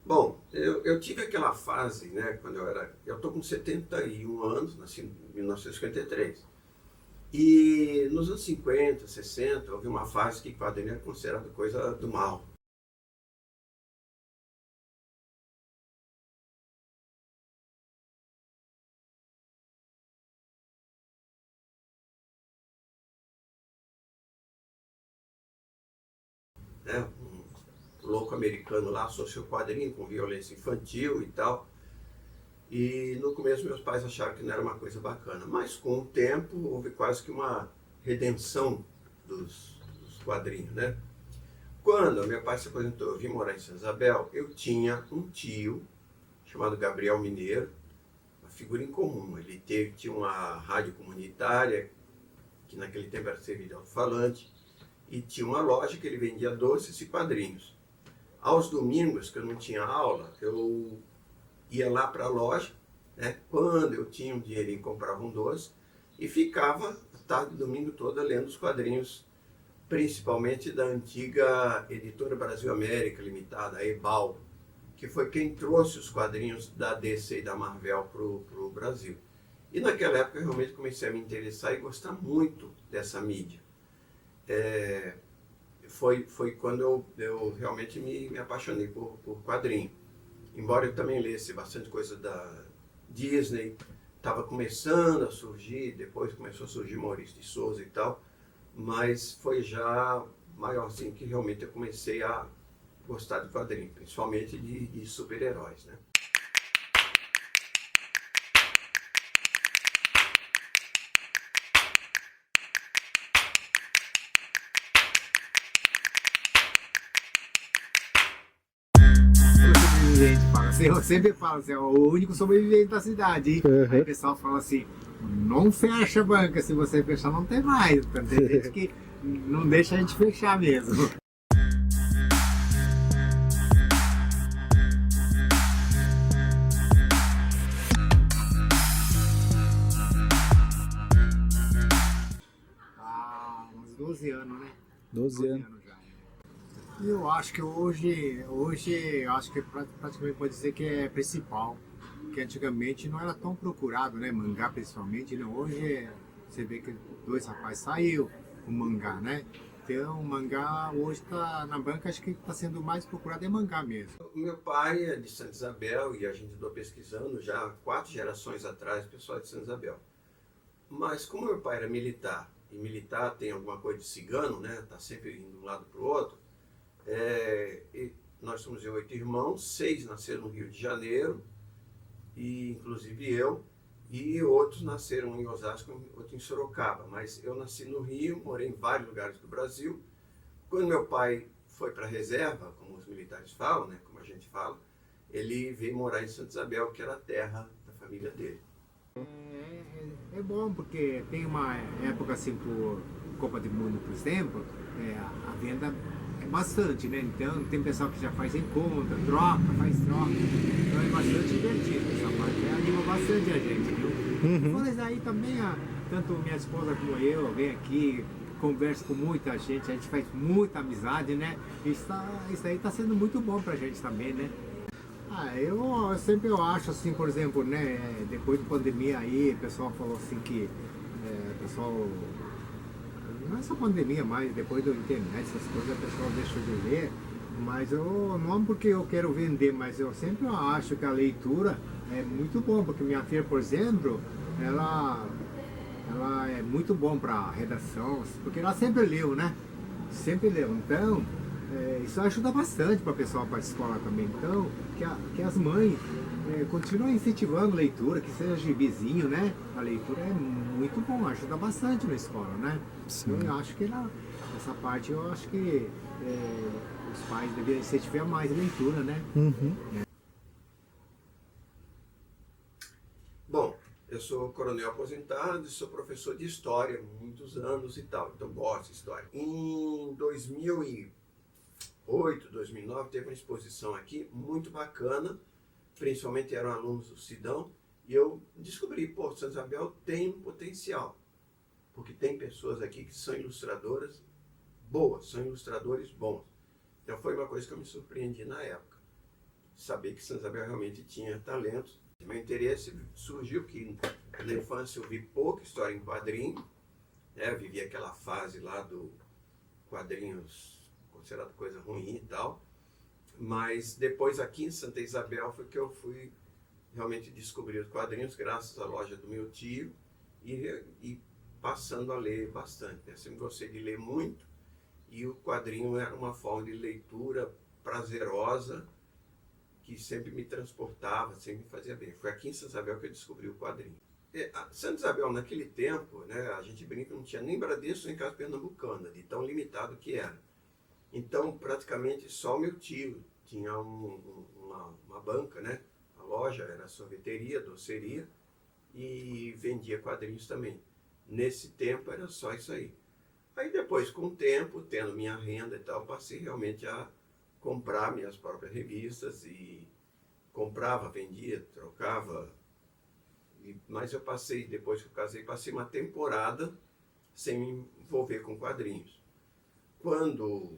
Bom, eu tive aquela fase, né, quando eu tô com 71 anos, nasci em 1953. E nos anos 50, 60, houve uma fase que quadrinho era considerado coisa do mal. Né? Um louco americano lá associou quadrinho com violência infantil e tal. E no começo meus pais acharam que não era uma coisa bacana, mas com o tempo houve quase que uma redenção dos quadrinhos, né? Quando meu pai se aposentou, eu vim morar em Santa Isabel, eu tinha um tio chamado Gabriel Mineiro, uma figura incomum. Tinha uma rádio comunitária, que naquele tempo era serviço de alto-falante, e tinha uma loja que ele vendia doces e quadrinhos. Aos domingos, que eu não tinha aula, eu ia lá para a loja, né? Quando eu tinha um dinheirinho, comprava um doce e ficava a tarde, domingo toda lendo os quadrinhos, principalmente da antiga Editora Brasil América Limitada, a Ebal, que foi quem trouxe os quadrinhos da DC e da Marvel para o Brasil. E naquela época eu realmente comecei a me interessar e gostar muito dessa mídia. Foi quando eu realmente me apaixonei por quadrinho. Embora eu também lesse bastante coisa da Disney, estava começando a surgir, depois começou a surgir Maurício de Souza e tal, mas foi já maiorzinho que realmente eu comecei a gostar de quadrinho, principalmente de super-heróis, né? Sobrevivente, fala assim, eu sempre falo assim, é o único sobrevivente da cidade, hein? Aí o pessoal fala assim, não fecha a banca, se você fechar não tem mais. Tem gente que não deixa a gente fechar mesmo. Há uns 12 anos, né? 12 anos. Já. Eu acho que hoje eu acho que praticamente pode dizer que é principal, que antigamente não era tão procurado, né? Mangá principalmente, né? Hoje você vê que dois rapazes saiu o mangá, né? Então o mangá hoje está na banca, acho que está sendo mais procurado é mangá mesmo. O meu pai é de Santa Isabel e a gente andou pesquisando já há 4 gerações atrás, pessoal de Santa Isabel. Mas como meu pai era militar, e militar tem alguma coisa de cigano, né? Tá sempre indo de um lado para o outro. E nós somos 8 irmãos, 6 nasceram no Rio de Janeiro, e inclusive eu, e outros nasceram em Osasco, outro em Sorocaba. Mas eu nasci no Rio, morei em vários lugares do Brasil. Quando meu pai foi para a reserva, como os militares falam, né? Como a gente fala, ele veio morar em Santa Isabel, que era a terra da família dele. É bom porque tem uma época assim por Copa do Mundo, por exemplo, a venda é bastante, né? Então tem pessoal que já faz encontro, faz troca. Então é bastante divertido essa parte. Anima bastante a gente, viu? Fora isso aí também, tanto minha esposa como eu, vem aqui, conversa com muita gente, a gente faz muita amizade, né? Isso aí tá sendo muito bom pra gente também, né? Eu sempre acho assim, por exemplo, né, depois da pandemia aí, o pessoal falou assim que, pessoal, não é só pandemia, mas depois da internet, essas coisas, o pessoal deixou de ler, mas não porque eu quero vender, mas eu sempre acho que a leitura é muito bom, porque minha filha, por exemplo, ela é muito bom para redação, porque ela sempre leu, né, sempre leu, então... isso ajuda bastante para o pessoal para a escola também. Então, que as mães continua incentivando a leitura, que seja gibizinho, né? A leitura é muito bom, ajuda bastante na escola, né? Sim. Eu acho que essa parte eu acho que os pais deveriam incentivar mais a leitura, né? Bom, eu sou coronel aposentado e sou professor de história há muitos anos e tal, então gosto de história. Em 2008, 2009, teve uma exposição aqui muito bacana, principalmente eram alunos do Sidão, e eu descobri, pô, Santa Isabel tem um potencial, porque tem pessoas aqui que são ilustradoras boas, são ilustradores bons. Então foi uma coisa que eu me surpreendi na época, saber que Santa Isabel realmente tinha talentos. Meu interesse surgiu que na infância eu vi pouca história em quadrinho, né? Vivi aquela fase lá do quadrinhos considerado coisa ruim e tal, mas depois aqui em Santa Isabel foi que eu fui realmente descobrir os quadrinhos graças à loja do meu tio e passando a ler bastante. Eu sempre gostei de ler muito e o quadrinho era uma forma de leitura prazerosa que sempre me transportava, sempre me fazia bem. Foi aqui em Santa Isabel que eu descobri o quadrinho. Santa Isabel, naquele tempo, né, a gente brinca, não tinha nem Bradesco nem Casa Pernambucana, de tão limitado que era. Então, praticamente só o meu tio tinha uma banca, né? A loja era sorveteria, doceria e vendia quadrinhos também. Nesse tempo era só isso aí. Aí depois, com o tempo, tendo minha renda e tal, passei realmente a comprar minhas próprias revistas e comprava, vendia, trocava. Mas eu passei, depois que eu casei, passei uma temporada sem me envolver com quadrinhos. Quando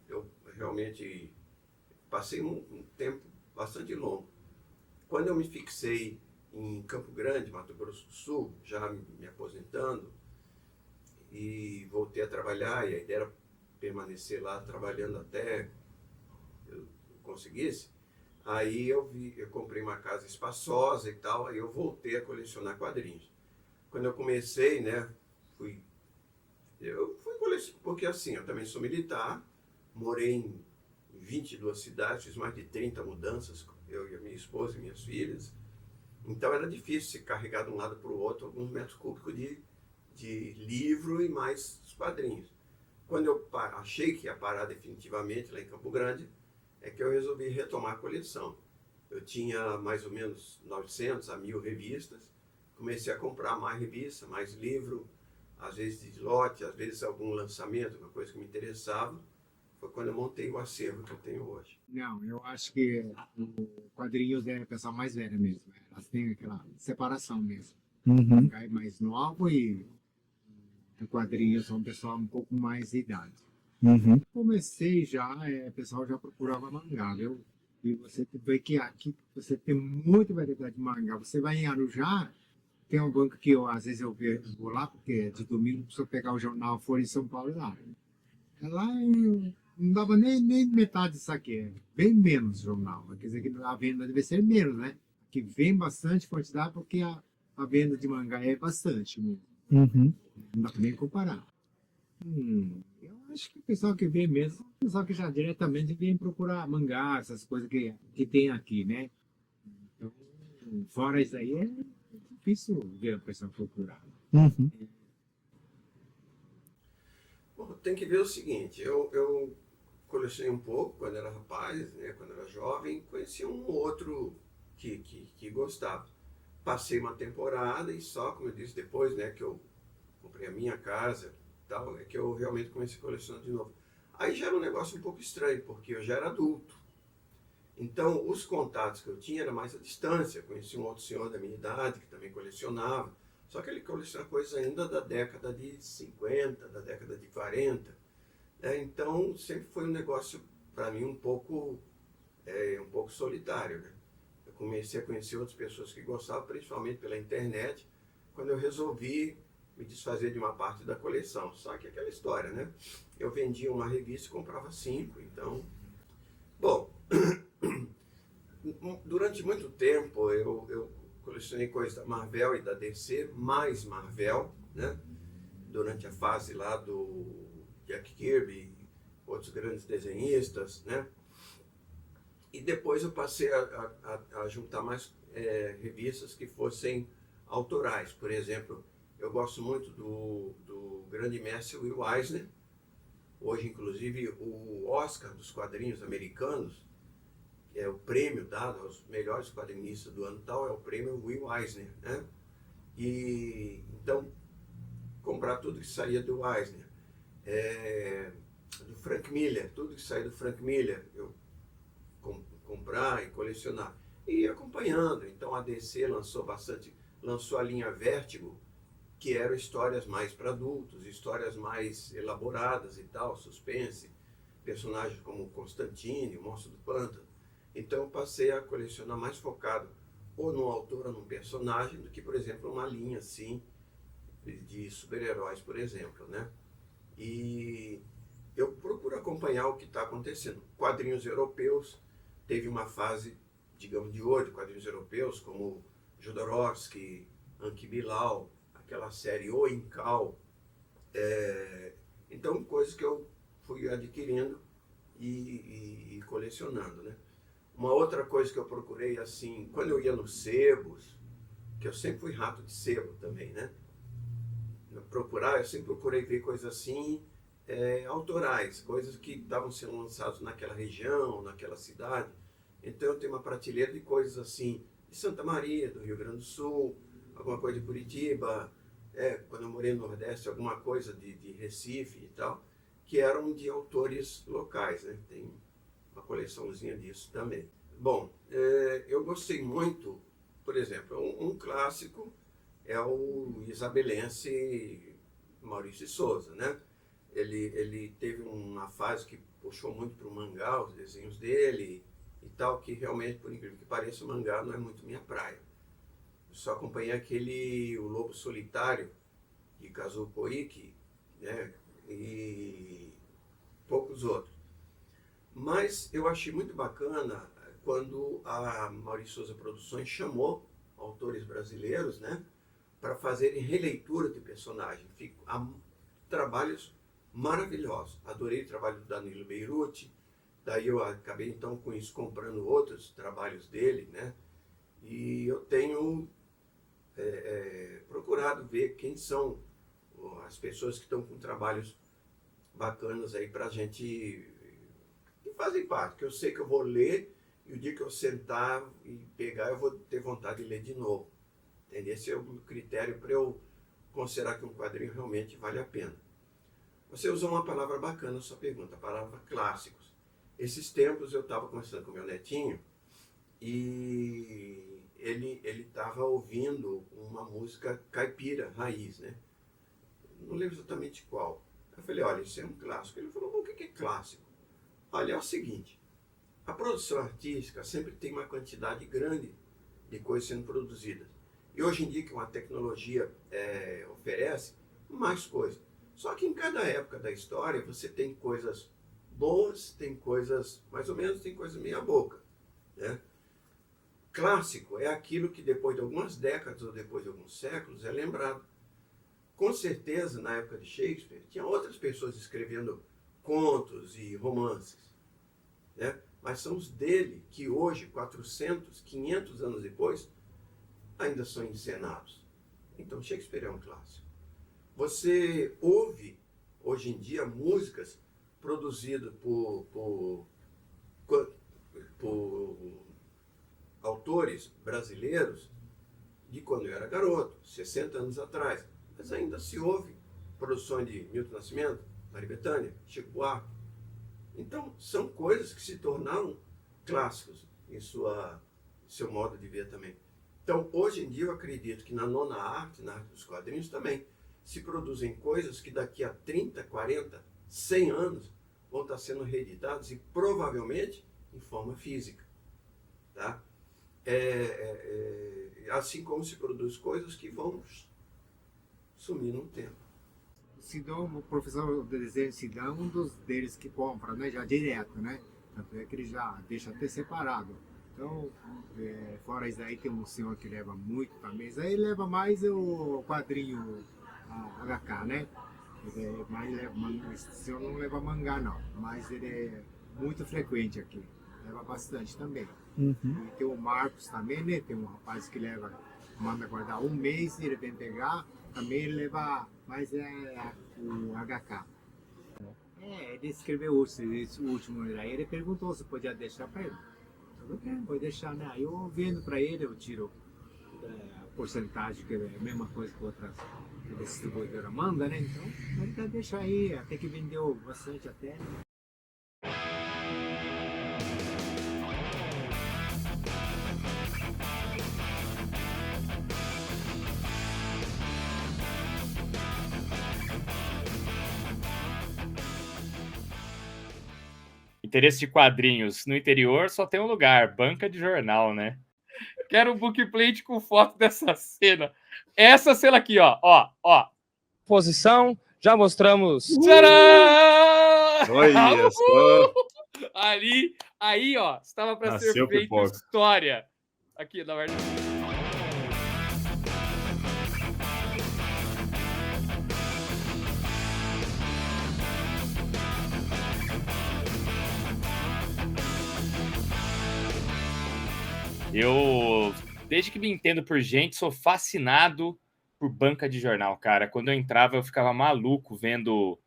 eu realmente passei um tempo bastante longo. Quando eu me fixei em Campo Grande, Mato Grosso do Sul, já me aposentando, e voltei a trabalhar, e a ideia era permanecer lá trabalhando até eu conseguisse, aí eu comprei uma casa espaçosa e tal, aí eu voltei a colecionar quadrinhos. Quando eu comecei, né, eu fui colecionar, porque assim, eu também sou militar, morei em 22 cidades, fiz mais de 30 mudanças, eu e a minha esposa e minhas filhas. Então era difícil se carregar de um lado para o outro alguns metros cúbicos de livro e mais os quadrinhos. Quando eu achei que ia parar definitivamente lá em Campo Grande, é que eu resolvi retomar a coleção. Eu tinha mais ou menos 900 a 1000 revistas, comecei a comprar mais revistas, mais livro, às vezes de lote, às vezes algum lançamento, uma coisa que me interessava. Foi quando eu montei o acervo que eu tenho hoje. Não, eu acho que o quadrinhos é o pessoal mais velho mesmo. Elas têm aquela separação mesmo. Cai mais novo e o quadrinhos são um pessoal um pouco mais de idade. Comecei já, o pessoal já procurava mangá, viu? E você vê que aqui você tem muita variedade de mangá. Você vai em Arujá, tem uma banca que eu, às vezes eu vou lá, porque de domingo precisa pegar o jornal Folha em São Paulo e lá. Lá não dava nem metade disso aqui, bem menos jornal. Quer dizer que a venda deve ser menos, né? Que vem bastante quantidade porque a venda de mangá é bastante mesmo. Não dá pra nem comparar. Eu acho que o pessoal que vem mesmo, o pessoal que já diretamente vem procurar mangá, essas coisas que tem aqui, né? Então, fora isso aí, é difícil ver o pessoal procurar. Bom, tem que ver o seguinte, eu colecionei um pouco quando era rapaz, né, quando era jovem, conheci um outro que gostava. Passei uma temporada e só, como eu disse, depois, né, que eu comprei a minha casa e tal, é que eu realmente comecei a colecionar de novo. Aí já era um negócio um pouco estranho, porque eu já era adulto. Então, os contatos que eu tinha era mais à distância. Conheci um outro senhor da minha idade que também colecionava. Só que ele coleciona coisas ainda da década de 50, da década de 40. Então, sempre foi um negócio, para mim, um pouco solitário. Né? Eu comecei a conhecer outras pessoas que gostavam, principalmente pela internet, quando eu resolvi me desfazer de uma parte da coleção. Só que aquela história, né? Eu vendia uma revista e comprava 5, então... Bom, durante muito tempo eu colecionei coisas da Marvel e da DC, mais Marvel, né? Durante a fase lá do Jack Kirby, outros grandes desenhistas, né? E depois eu passei a juntar mais revistas que fossem autorais. Por exemplo, eu gosto muito do grande mestre Will Eisner. Hoje, inclusive, o Oscar dos quadrinhos americanos, que é o prêmio dado aos melhores quadrinistas do ano tal, é o prêmio Will Eisner, né? E então, comprar tudo que saía do Eisner, do Frank Miller, tudo que saía do Frank Miller, eu comprar e colecionar. E ir acompanhando. Então a DC lançou a linha Vértigo, que eram histórias mais para adultos, histórias mais elaboradas e tal, suspense, personagens como Constantine, o Monstro do Pântano. Então eu passei a colecionar mais focado ou num autor ou num personagem do que, por exemplo, uma linha assim de super-heróis, por exemplo, né? E eu procuro acompanhar o que está acontecendo. Quadrinhos europeus, teve uma fase, digamos, de ouro de quadrinhos europeus, como Jodorowsky, Anki Bilal, aquela série O Incal. Então, coisas que eu fui adquirindo e colecionando, né? Uma outra coisa que eu procurei, assim, quando eu ia nos sebos, que eu sempre fui rato de sebo também, né? Eu sempre procurei ver coisas assim, autorais, coisas que estavam sendo lançadas naquela região, naquela cidade. Então eu tenho uma prateleira de coisas assim, de Santa Maria, do Rio Grande do Sul, alguma coisa de Curitiba, quando eu morei no Nordeste, alguma coisa de Recife e tal, que eram de autores locais, né? Tem uma coleçãozinha disso também. Bom, eu gostei muito, por exemplo, um clássico é o isabelense Maurício de Souza, né? Ele teve uma fase que puxou muito para o mangá, os desenhos dele e tal, que realmente, por incrível que pareça, o mangá não é muito minha praia. Eu só acompanhei O Lobo Solitário, de Kazuo Koike, né? E poucos outros. Mas eu achei muito bacana quando a Maurício Souza Produções chamou autores brasileiros, né, para fazerem releitura de personagens. Há trabalhos maravilhosos. Adorei o trabalho do Danilo Beirute, daí eu acabei então com isso comprando outros trabalhos dele, né, e eu tenho procurado ver quem são as pessoas que estão com trabalhos bacanas aí para a gente, que fazem parte, que eu sei que eu vou ler e o dia que eu sentar e pegar eu vou ter vontade de ler de novo. Entendeu? Esse é o critério para eu considerar que um quadrinho realmente vale a pena. Você usou uma palavra bacana na sua pergunta, a palavra clássicos. Esses tempos eu estava conversando com meu netinho e ele estava ouvindo uma música caipira, raiz, né? Não lembro exatamente qual. Eu falei, olha, isso é um clássico. Ele falou, o que é clássico? Olha, é o seguinte, a produção artística sempre tem uma quantidade grande de coisas sendo produzidas. E hoje em dia que uma tecnologia oferece mais coisas. Só que em cada época da história você tem coisas boas, tem coisas mais ou menos, tem coisas meia boca, né? Clássico é aquilo que depois de algumas décadas ou depois de alguns séculos é lembrado. Com certeza, na época de Shakespeare, tinha outras pessoas escrevendo contos e romances, né? Mas são os dele que hoje, 400, 500 anos depois, ainda são encenados. Então Shakespeare é um clássico. Você ouve, hoje em dia, músicas produzidas por autores brasileiros de quando eu era garoto, 60 anos atrás. Mas ainda se ouve produções de Milton Nascimento, Maria Bethânia, Chico Buarque. Então, são coisas que se tornaram clássicos em seu modo de ver também. Então, hoje em dia, eu acredito que na nona arte, na arte dos quadrinhos também, se produzem coisas que daqui a 30, 40, 100 anos vão estar sendo reeditadas e provavelmente em forma física. Tá? Assim como se produz coisas que vão sumir no tempo. Sidão, o professor de desenho Sidão é um dos deles que compra, né, já direto, né? Tanto é que ele já deixa até separado. Então, fora isso aí, tem um senhor que leva muito também. Isso aí leva mais o quadrinho HK, né? Mas esse senhor não leva mangá, não. Mas ele é muito frequente aqui. leva bastante também. Uhum. E tem o Marcos também, né? Tem um rapaz que manda guardar um mês e ele vem pegar, também ele leva mais o HK. Ele escreveu esse último aí, ele perguntou se podia deixar para ele. Tudo bem, vou deixar, né? Aí eu vendo para ele, eu tiro a porcentagem, que é a mesma coisa que outras distribuidoras manda, né? Então, ele vai deixar aí, até que vendeu bastante até. Interesse de quadrinhos no interior só tem um lugar, banca de jornal, né? Quero um bookplate com foto dessa cena. Essa cena aqui, ó. Posição, já mostramos. Tcharam! Olha só. Aí, ó, estava para ser feita pipoca. história. Aqui, na verdade. Eu, desde que me entendo por gente, sou fascinado por banca de jornal, cara. Quando eu entrava, eu ficava maluco vendo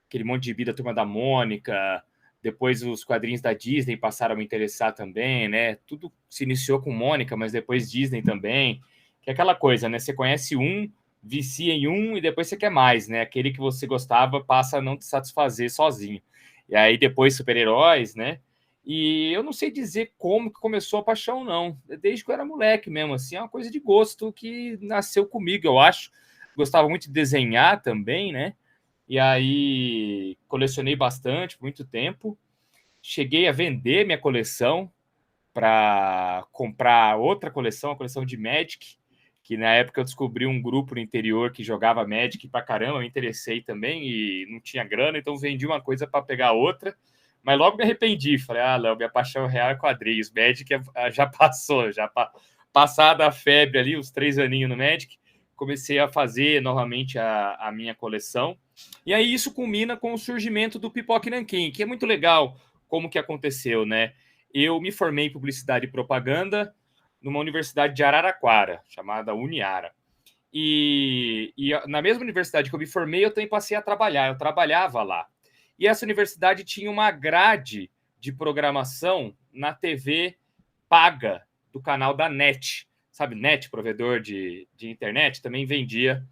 aquele monte de vida, Turma da Mônica. Depois os quadrinhos da Disney passaram a me interessar também, né? Tudo se iniciou com Mônica, mas depois Disney também. Que é aquela coisa, né? Você conhece um, vicia em um e depois você quer mais, né? Aquele que você gostava passa a não te satisfazer sozinho. E aí depois super-heróis, né? E eu não sei dizer como que começou a paixão, não. Desde que eu era moleque mesmo, assim, é uma coisa de gosto que nasceu comigo, eu acho. Gostava muito de desenhar também, né? E aí colecionei bastante por muito tempo. Cheguei a vender minha coleção para comprar outra coleção, a coleção de Magic, que na época eu descobri um grupo no interior que jogava Magic pra caramba, eu me interessei também e não tinha grana, então vendi uma coisa para pegar outra. Mas logo me arrependi, falei, Léo, minha paixão real é quadrinhos, Magic já passou, passada a febre ali, os 3 aninhos no Magic, comecei a fazer novamente a minha coleção, e aí isso culmina com o surgimento do Pipoca Nanquim, que é muito legal como que aconteceu, né? Eu me formei em publicidade e propaganda numa universidade de Araraquara, chamada Uniara, e na mesma universidade que eu me formei, eu também passei a trabalhar, eu trabalhava lá. E essa universidade tinha uma grade de programação na TV paga do canal da NET. Sabe, NET, provedor de internet, também vendia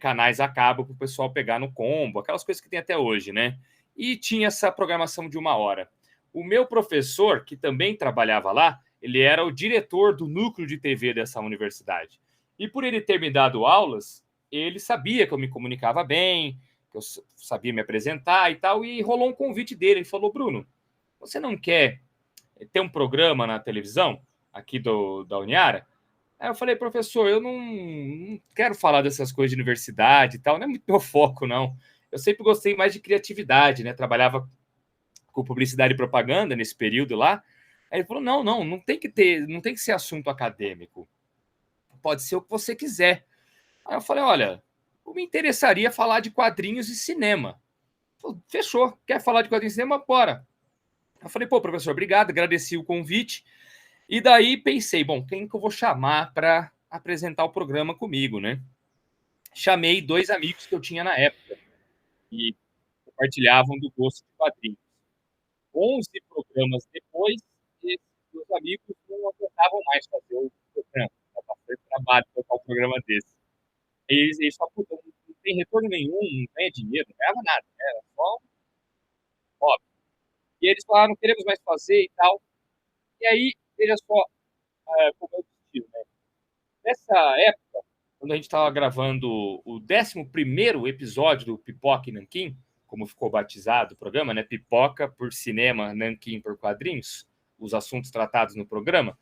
canais a cabo para o pessoal pegar no combo, aquelas coisas que tem até hoje, né? E tinha essa programação de 1 hora. O meu professor, que também trabalhava lá, ele era o diretor do núcleo de TV dessa universidade. E por ele ter me dado aulas, ele sabia que eu me comunicava bem, que eu sabia me apresentar e tal, e rolou um convite dele. Ele falou, Bruno, você não quer ter um programa na televisão aqui da Uniara? Aí eu falei, professor, eu não quero falar dessas coisas de universidade e tal, não é muito meu foco, não. Eu sempre gostei mais de criatividade, né? Trabalhava com publicidade e propaganda nesse período lá. Aí ele falou, não tem que ser assunto acadêmico. Pode ser o que você quiser. Aí eu falei, olha, eu me interessaria falar de quadrinhos e cinema. Falei, fechou, quer falar de quadrinhos e cinema? Bora. Eu falei, pô, professor, obrigado, agradeci o convite. E daí pensei, bom, quem que eu vou chamar para apresentar o programa comigo, né? Chamei 2 amigos que eu tinha na época e compartilhavam do gosto de quadrinhos. 11 programas depois, esses 2 amigos não aguentavam mais fazer o programa. Era bastante trabalho tocar um programa desse. Eles falaram, não tem retorno nenhum, não ganha dinheiro, não ganhava nada, era só óbvio. E eles falaram, não queremos mais fazer e tal. E aí, veja só como é o destino, né? Nessa época, quando a gente estava gravando o 11º episódio do Pipoca e Nanquim, como ficou batizado o programa, né? Pipoca por cinema, Nanquim por quadrinhos, os assuntos tratados no programa.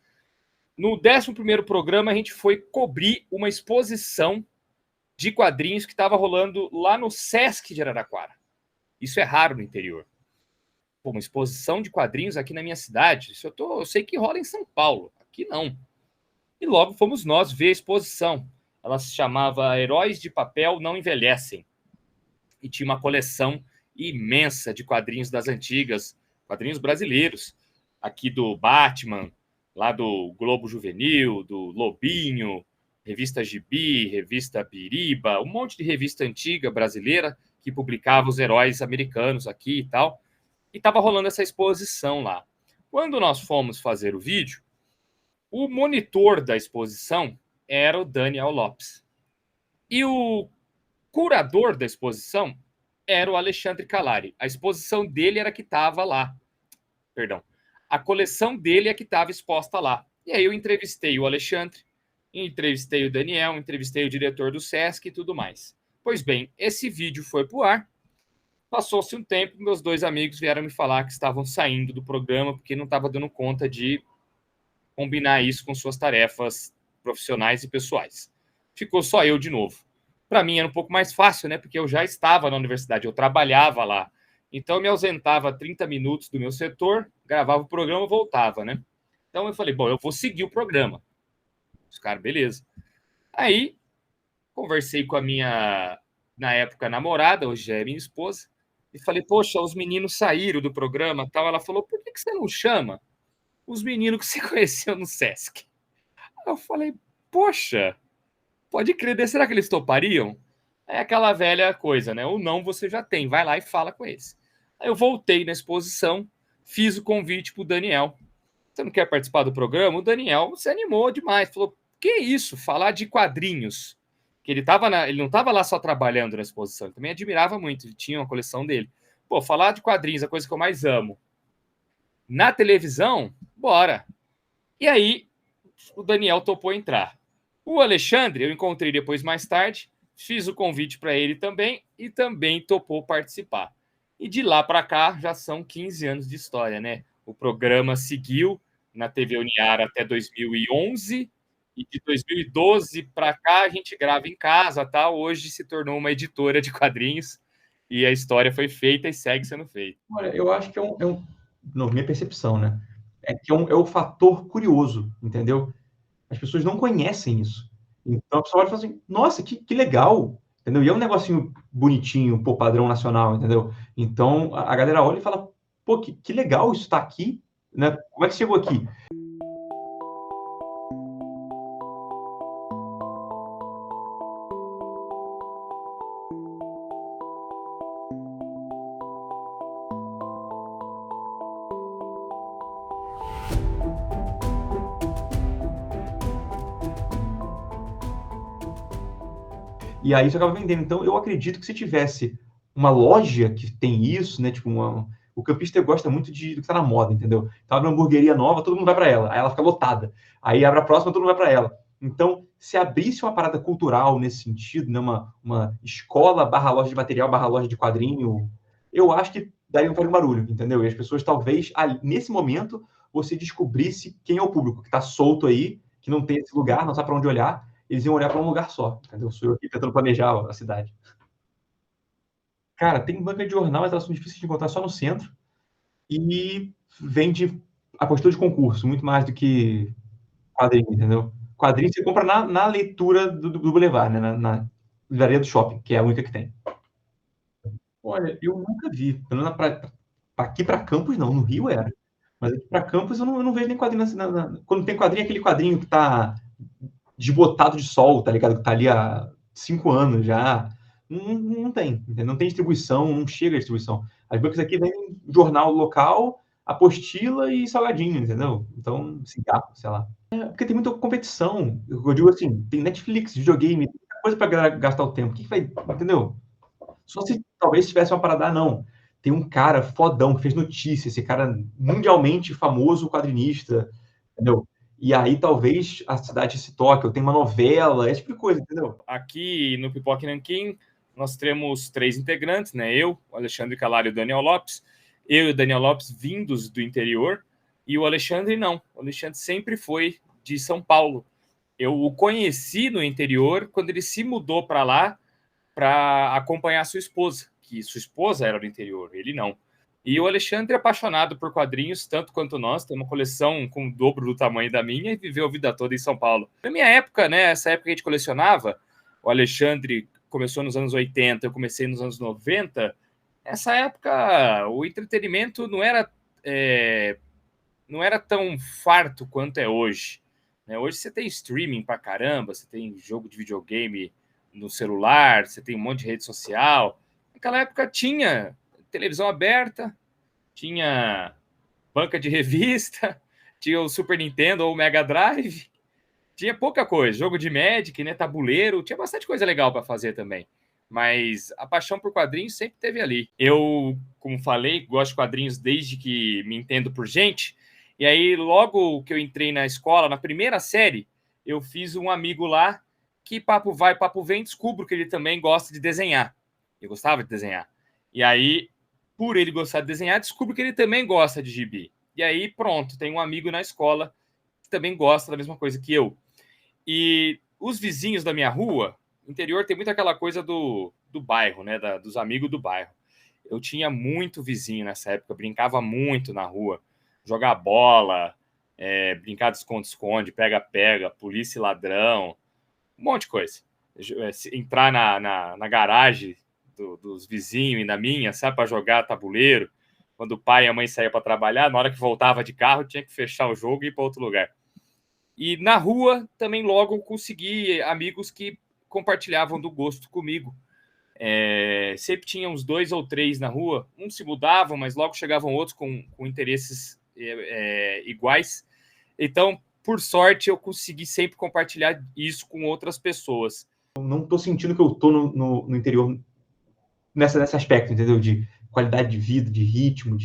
No 11º programa, a gente foi cobrir uma exposição de quadrinhos que estava rolando lá no Sesc de Araraquara. Isso é raro no interior. Pô, uma exposição de quadrinhos aqui na minha cidade, isso eu sei que rola em São Paulo, aqui não. E logo fomos nós ver a exposição. Ela se chamava Heróis de Papel Não Envelhecem. E tinha uma coleção imensa de quadrinhos das antigas, quadrinhos brasileiros. aqui do Batman, lá do Globo Juvenil, do Lobinho, revista Gibi, revista Biriba, um monte de revista antiga brasileira que publicava os heróis americanos aqui e tal. E estava rolando essa exposição lá. Quando nós fomos fazer o vídeo, o monitor da exposição era o Daniel Lopes. E o curador da exposição era o Alexandre Calari. A exposição dele era que estava lá. Perdão. A coleção dele é que estava exposta lá. E aí eu entrevistei o Alexandre, entrevistei o Daniel, entrevistei o diretor do Sesc e tudo mais. Pois bem, esse vídeo foi pro ar. Passou-se um tempo, meus 2 amigos vieram me falar que estavam saindo do programa porque não estava dando conta de combinar isso com suas tarefas profissionais e pessoais. Ficou só eu de novo. Para mim era um pouco mais fácil, né? Porque eu já estava na universidade, eu trabalhava lá. Então eu me ausentava 30 minutos do meu setor, gravava o programa e voltava, né? Então eu falei, bom, eu vou seguir o programa. Os caras, beleza. Aí conversei com a minha, na época, namorada, hoje já é minha esposa, e falei, poxa, os meninos saíram do programa tal. Ela falou, por que você não chama os meninos que você conheceu no Sesc? Eu falei, poxa, pode crer, será que eles topariam? É aquela velha coisa, né? Ou não, você já tem, vai lá e fala com eles. Aí eu voltei na exposição, fiz o convite pro Daniel. Você não quer participar do programa? O Daniel se animou demais, falou, que isso, falar de quadrinhos. Que ele não estava lá só trabalhando na exposição, ele também admirava muito, ele tinha uma coleção dele. Pô, falar de quadrinhos é a coisa que eu mais amo. Na televisão, bora. E aí, o Daniel topou entrar. O Alexandre, eu encontrei depois mais tarde, fiz o convite para ele também e também topou participar. E de lá para cá já são 15 anos de história, né? O programa seguiu na TV Uniara até 2011 e de 2012 para cá a gente grava em casa, tá? Hoje se tornou uma editora de quadrinhos e a história foi feita e segue sendo feita. Olha, eu acho que na minha percepção, né? É que é o fator curioso, entendeu? As pessoas não conhecem isso. Então a pessoa olha e fala assim, nossa, que legal, entendeu? E é um negocinho bonitinho, pô, padrão nacional, entendeu? Então a galera olha e fala, pô, que legal isso tá aqui, né? Como é que chegou aqui? E aí isso acaba vendendo. Então, eu acredito que se tivesse uma loja que tem isso, né? Tipo, o campista gosta muito do que está na moda, entendeu? Então, abre uma hamburgueria nova, todo mundo vai para ela. Aí ela fica lotada. Aí abre a próxima, todo mundo vai para ela. Então, se abrisse uma parada cultural nesse sentido, né? Uma escola barra loja de material, barra loja de quadrinho, eu acho que daria um barulho, entendeu? E as pessoas, talvez, nesse momento, você descobrisse quem é o público que está solto aí, que não tem esse lugar, não sabe para onde olhar, eles iam olhar para um lugar só, entendeu? Sou eu aqui tentando planejar a cidade. Cara, tem banca de jornal, mas elas são difíceis de encontrar só no centro e vende a postura de concurso, muito mais do que quadrinho, entendeu? Quadrinho você compra na leitura do Boulevard, né? Na livraria do shopping, que é a única que tem. Olha, eu nunca vi. Aqui para Campos, não. No Rio era. Mas aqui para Campos eu não vejo nem quadrinho. Quando tem quadrinho, aquele quadrinho que tá desbotado de sol, tá ligado? Que tá ali há 5 anos já. Não tem, entendeu? Não tem distribuição, não chega a distribuição. As bancas aqui vêm jornal local, apostila e salgadinho, entendeu? Então, cigarro, sei lá. Porque tem muita competição. Eu digo assim, tem Netflix, videogame, tem muita coisa para gastar o tempo. O que vai, entendeu? Só se talvez tivesse uma parada, não. Tem um cara fodão que fez notícia, esse cara mundialmente famoso quadrinista, entendeu? E aí talvez a cidade se toque, eu tenho uma novela, esse tipo de coisa, entendeu? Aqui no Pipoca Nanquim, nós temos 3 integrantes, né? Eu, o Alexandre Calari e o Daniel Lopes. Eu e o Daniel Lopes vindos do interior e o Alexandre não. O Alexandre sempre foi de São Paulo. Eu o conheci no interior quando ele se mudou para lá para acompanhar sua esposa, que sua esposa era do interior, ele não. E o Alexandre é apaixonado por quadrinhos, tanto quanto nós, tem uma coleção com o dobro do tamanho da minha e viveu a vida toda em São Paulo. Na minha época, né, essa época que a gente colecionava, o Alexandre começou nos anos 80, eu comecei nos anos 90, essa época o entretenimento não era não era tão farto quanto é hoje. Né? Hoje você tem streaming pra caramba, você tem jogo de videogame no celular, você tem um monte de rede social. Naquela época tinha televisão aberta, tinha banca de revista, tinha o Super Nintendo ou o Mega Drive, tinha pouca coisa, jogo de Magic, né, tabuleiro, tinha bastante coisa legal para fazer também. Mas a paixão por quadrinhos sempre teve ali. Eu, como falei, gosto de quadrinhos desde que me entendo por gente. E aí, logo que eu entrei na escola, na primeira série, eu fiz um amigo lá que papo vai, papo vem, descubro que ele também gosta de desenhar. Eu gostava de desenhar. E aí, por ele gostar de desenhar, descubro que ele também gosta de gibi. E aí, pronto, tem um amigo na escola que também gosta da mesma coisa que eu. E os vizinhos da minha rua, interior tem muito aquela coisa do bairro, né? Dos amigos do bairro. Eu tinha muito vizinho nessa época, brincava muito na rua, jogar bola, brincar de esconde-esconde, pega-pega, polícia e ladrão, um monte de coisa. Entrar na garagem dos vizinhos e na minha, sabe, para jogar tabuleiro. Quando o pai e a mãe saíam para trabalhar, na hora que voltava de carro, tinha que fechar o jogo e ir para outro lugar. E na rua também logo consegui amigos que compartilhavam do gosto comigo. Sempre tinha uns 2 ou 3 na rua, uns se mudavam, mas logo chegavam outros com interesses iguais. Então, por sorte, eu consegui sempre compartilhar isso com outras pessoas. Eu não estou sentindo que eu estou no interior nesse aspecto, entendeu? De qualidade de vida, de ritmo,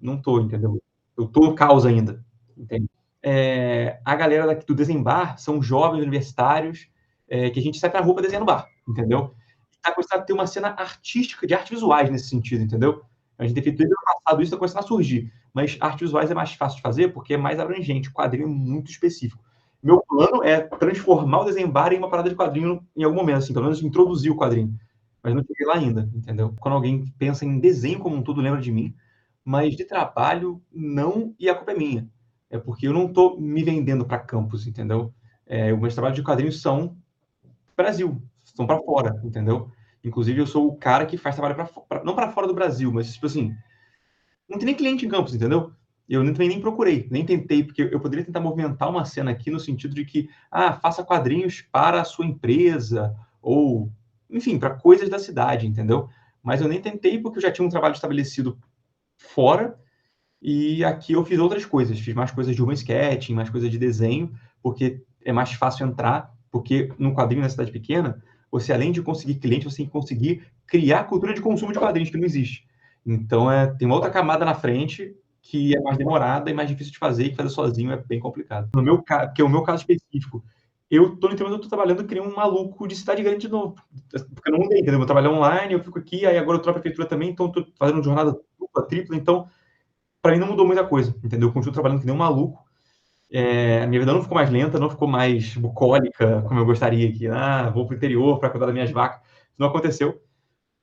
não estou, entendeu? Eu estou no caos ainda, entende? A galera do Desembar são jovens universitários que a gente sai pra rua pra desenhar no bar, entendeu? Tá começando a ter uma cena artística, de artes visuais nesse sentido, entendeu? A gente tem feito desde o ano passado, isso tá começando a surgir. Mas artes visuais é mais fácil de fazer porque é mais abrangente, o quadrinho é muito específico. Meu plano é transformar o Desembar em uma parada de quadrinho em algum momento, assim, pelo menos introduzir o quadrinho. Mas não cheguei lá ainda, entendeu? Quando alguém pensa em desenho como um todo, lembra de mim, mas de trabalho, não, e a culpa é minha. É porque eu não estou me vendendo para campus, entendeu? Os meus trabalhos de quadrinhos são Brasil, são para fora, entendeu? Inclusive, eu sou o cara que faz trabalho não para fora do Brasil, mas, tipo assim, não tem nem cliente em campus, entendeu? Eu nem procurei, nem tentei, porque eu poderia tentar movimentar uma cena aqui no sentido de que, faça quadrinhos para a sua empresa, ou, enfim, para coisas da cidade, entendeu? Mas eu nem tentei porque eu já tinha um trabalho estabelecido fora, e aqui eu fiz outras coisas, fiz mais coisas de urban sketching, mais coisas de desenho, porque é mais fácil entrar, porque num quadrinho na cidade pequena, você além de conseguir cliente, você tem que conseguir criar cultura de consumo de quadrinhos, que não existe. Então, tem uma outra camada na frente que é mais demorada e mais difícil de fazer, e que fazer sozinho é bem complicado. No meu caso, porque é o meu caso específico, eu tô no interior, eu tô trabalhando, eu criei um maluco de cidade grande de novo, porque eu não mudei, entendeu? Eu trabalho online, eu fico aqui, aí agora eu tô na prefeitura também, então tô fazendo jornada dupla, tripla, então para mim não mudou muita coisa, entendeu? Eu continuo trabalhando que nem um maluco. A minha vida não ficou mais lenta, não ficou mais bucólica, como eu gostaria que, vou pro interior para cuidar das minhas vacas. Isso não aconteceu.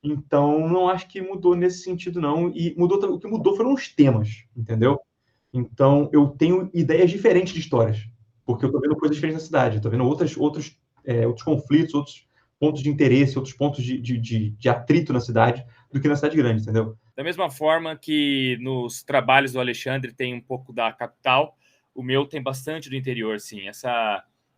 Então, não acho que mudou nesse sentido, não. E o que mudou foram os temas, entendeu? Então, eu tenho ideias diferentes de histórias, porque eu tô vendo coisas diferentes na cidade, eu tô vendo outros conflitos, outros pontos de interesse, outros pontos de atrito na cidade, do que na cidade grande, entendeu? Da mesma forma que nos trabalhos do Alexandre tem um pouco da capital, o meu tem bastante do interior, sim.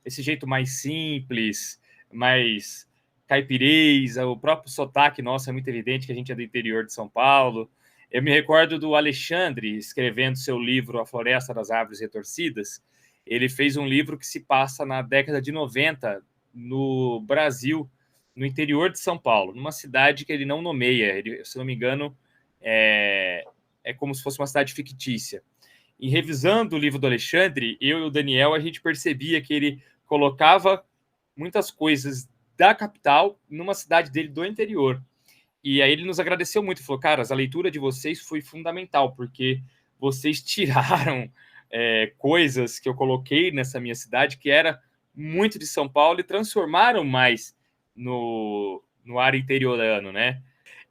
Esse jeito mais simples, mais caipirês, o próprio sotaque nosso é muito evidente que a gente é do interior de São Paulo. Eu me recordo do Alexandre escrevendo seu livro A Floresta das Árvores Retorcidas. Ele fez um livro que se passa na década de 90 no Brasil, no interior de São Paulo, numa cidade que ele não nomeia. Ele, se não me engano, é como se fosse uma cidade fictícia. E revisando o livro do Alexandre, eu e o Daniel, a gente percebia que ele colocava muitas coisas da capital numa cidade dele do interior. E aí ele nos agradeceu muito, falou, caras, a leitura de vocês foi fundamental, porque vocês tiraram coisas que eu coloquei nessa minha cidade, que era muito de São Paulo, e transformaram mais no ar interiorano, né?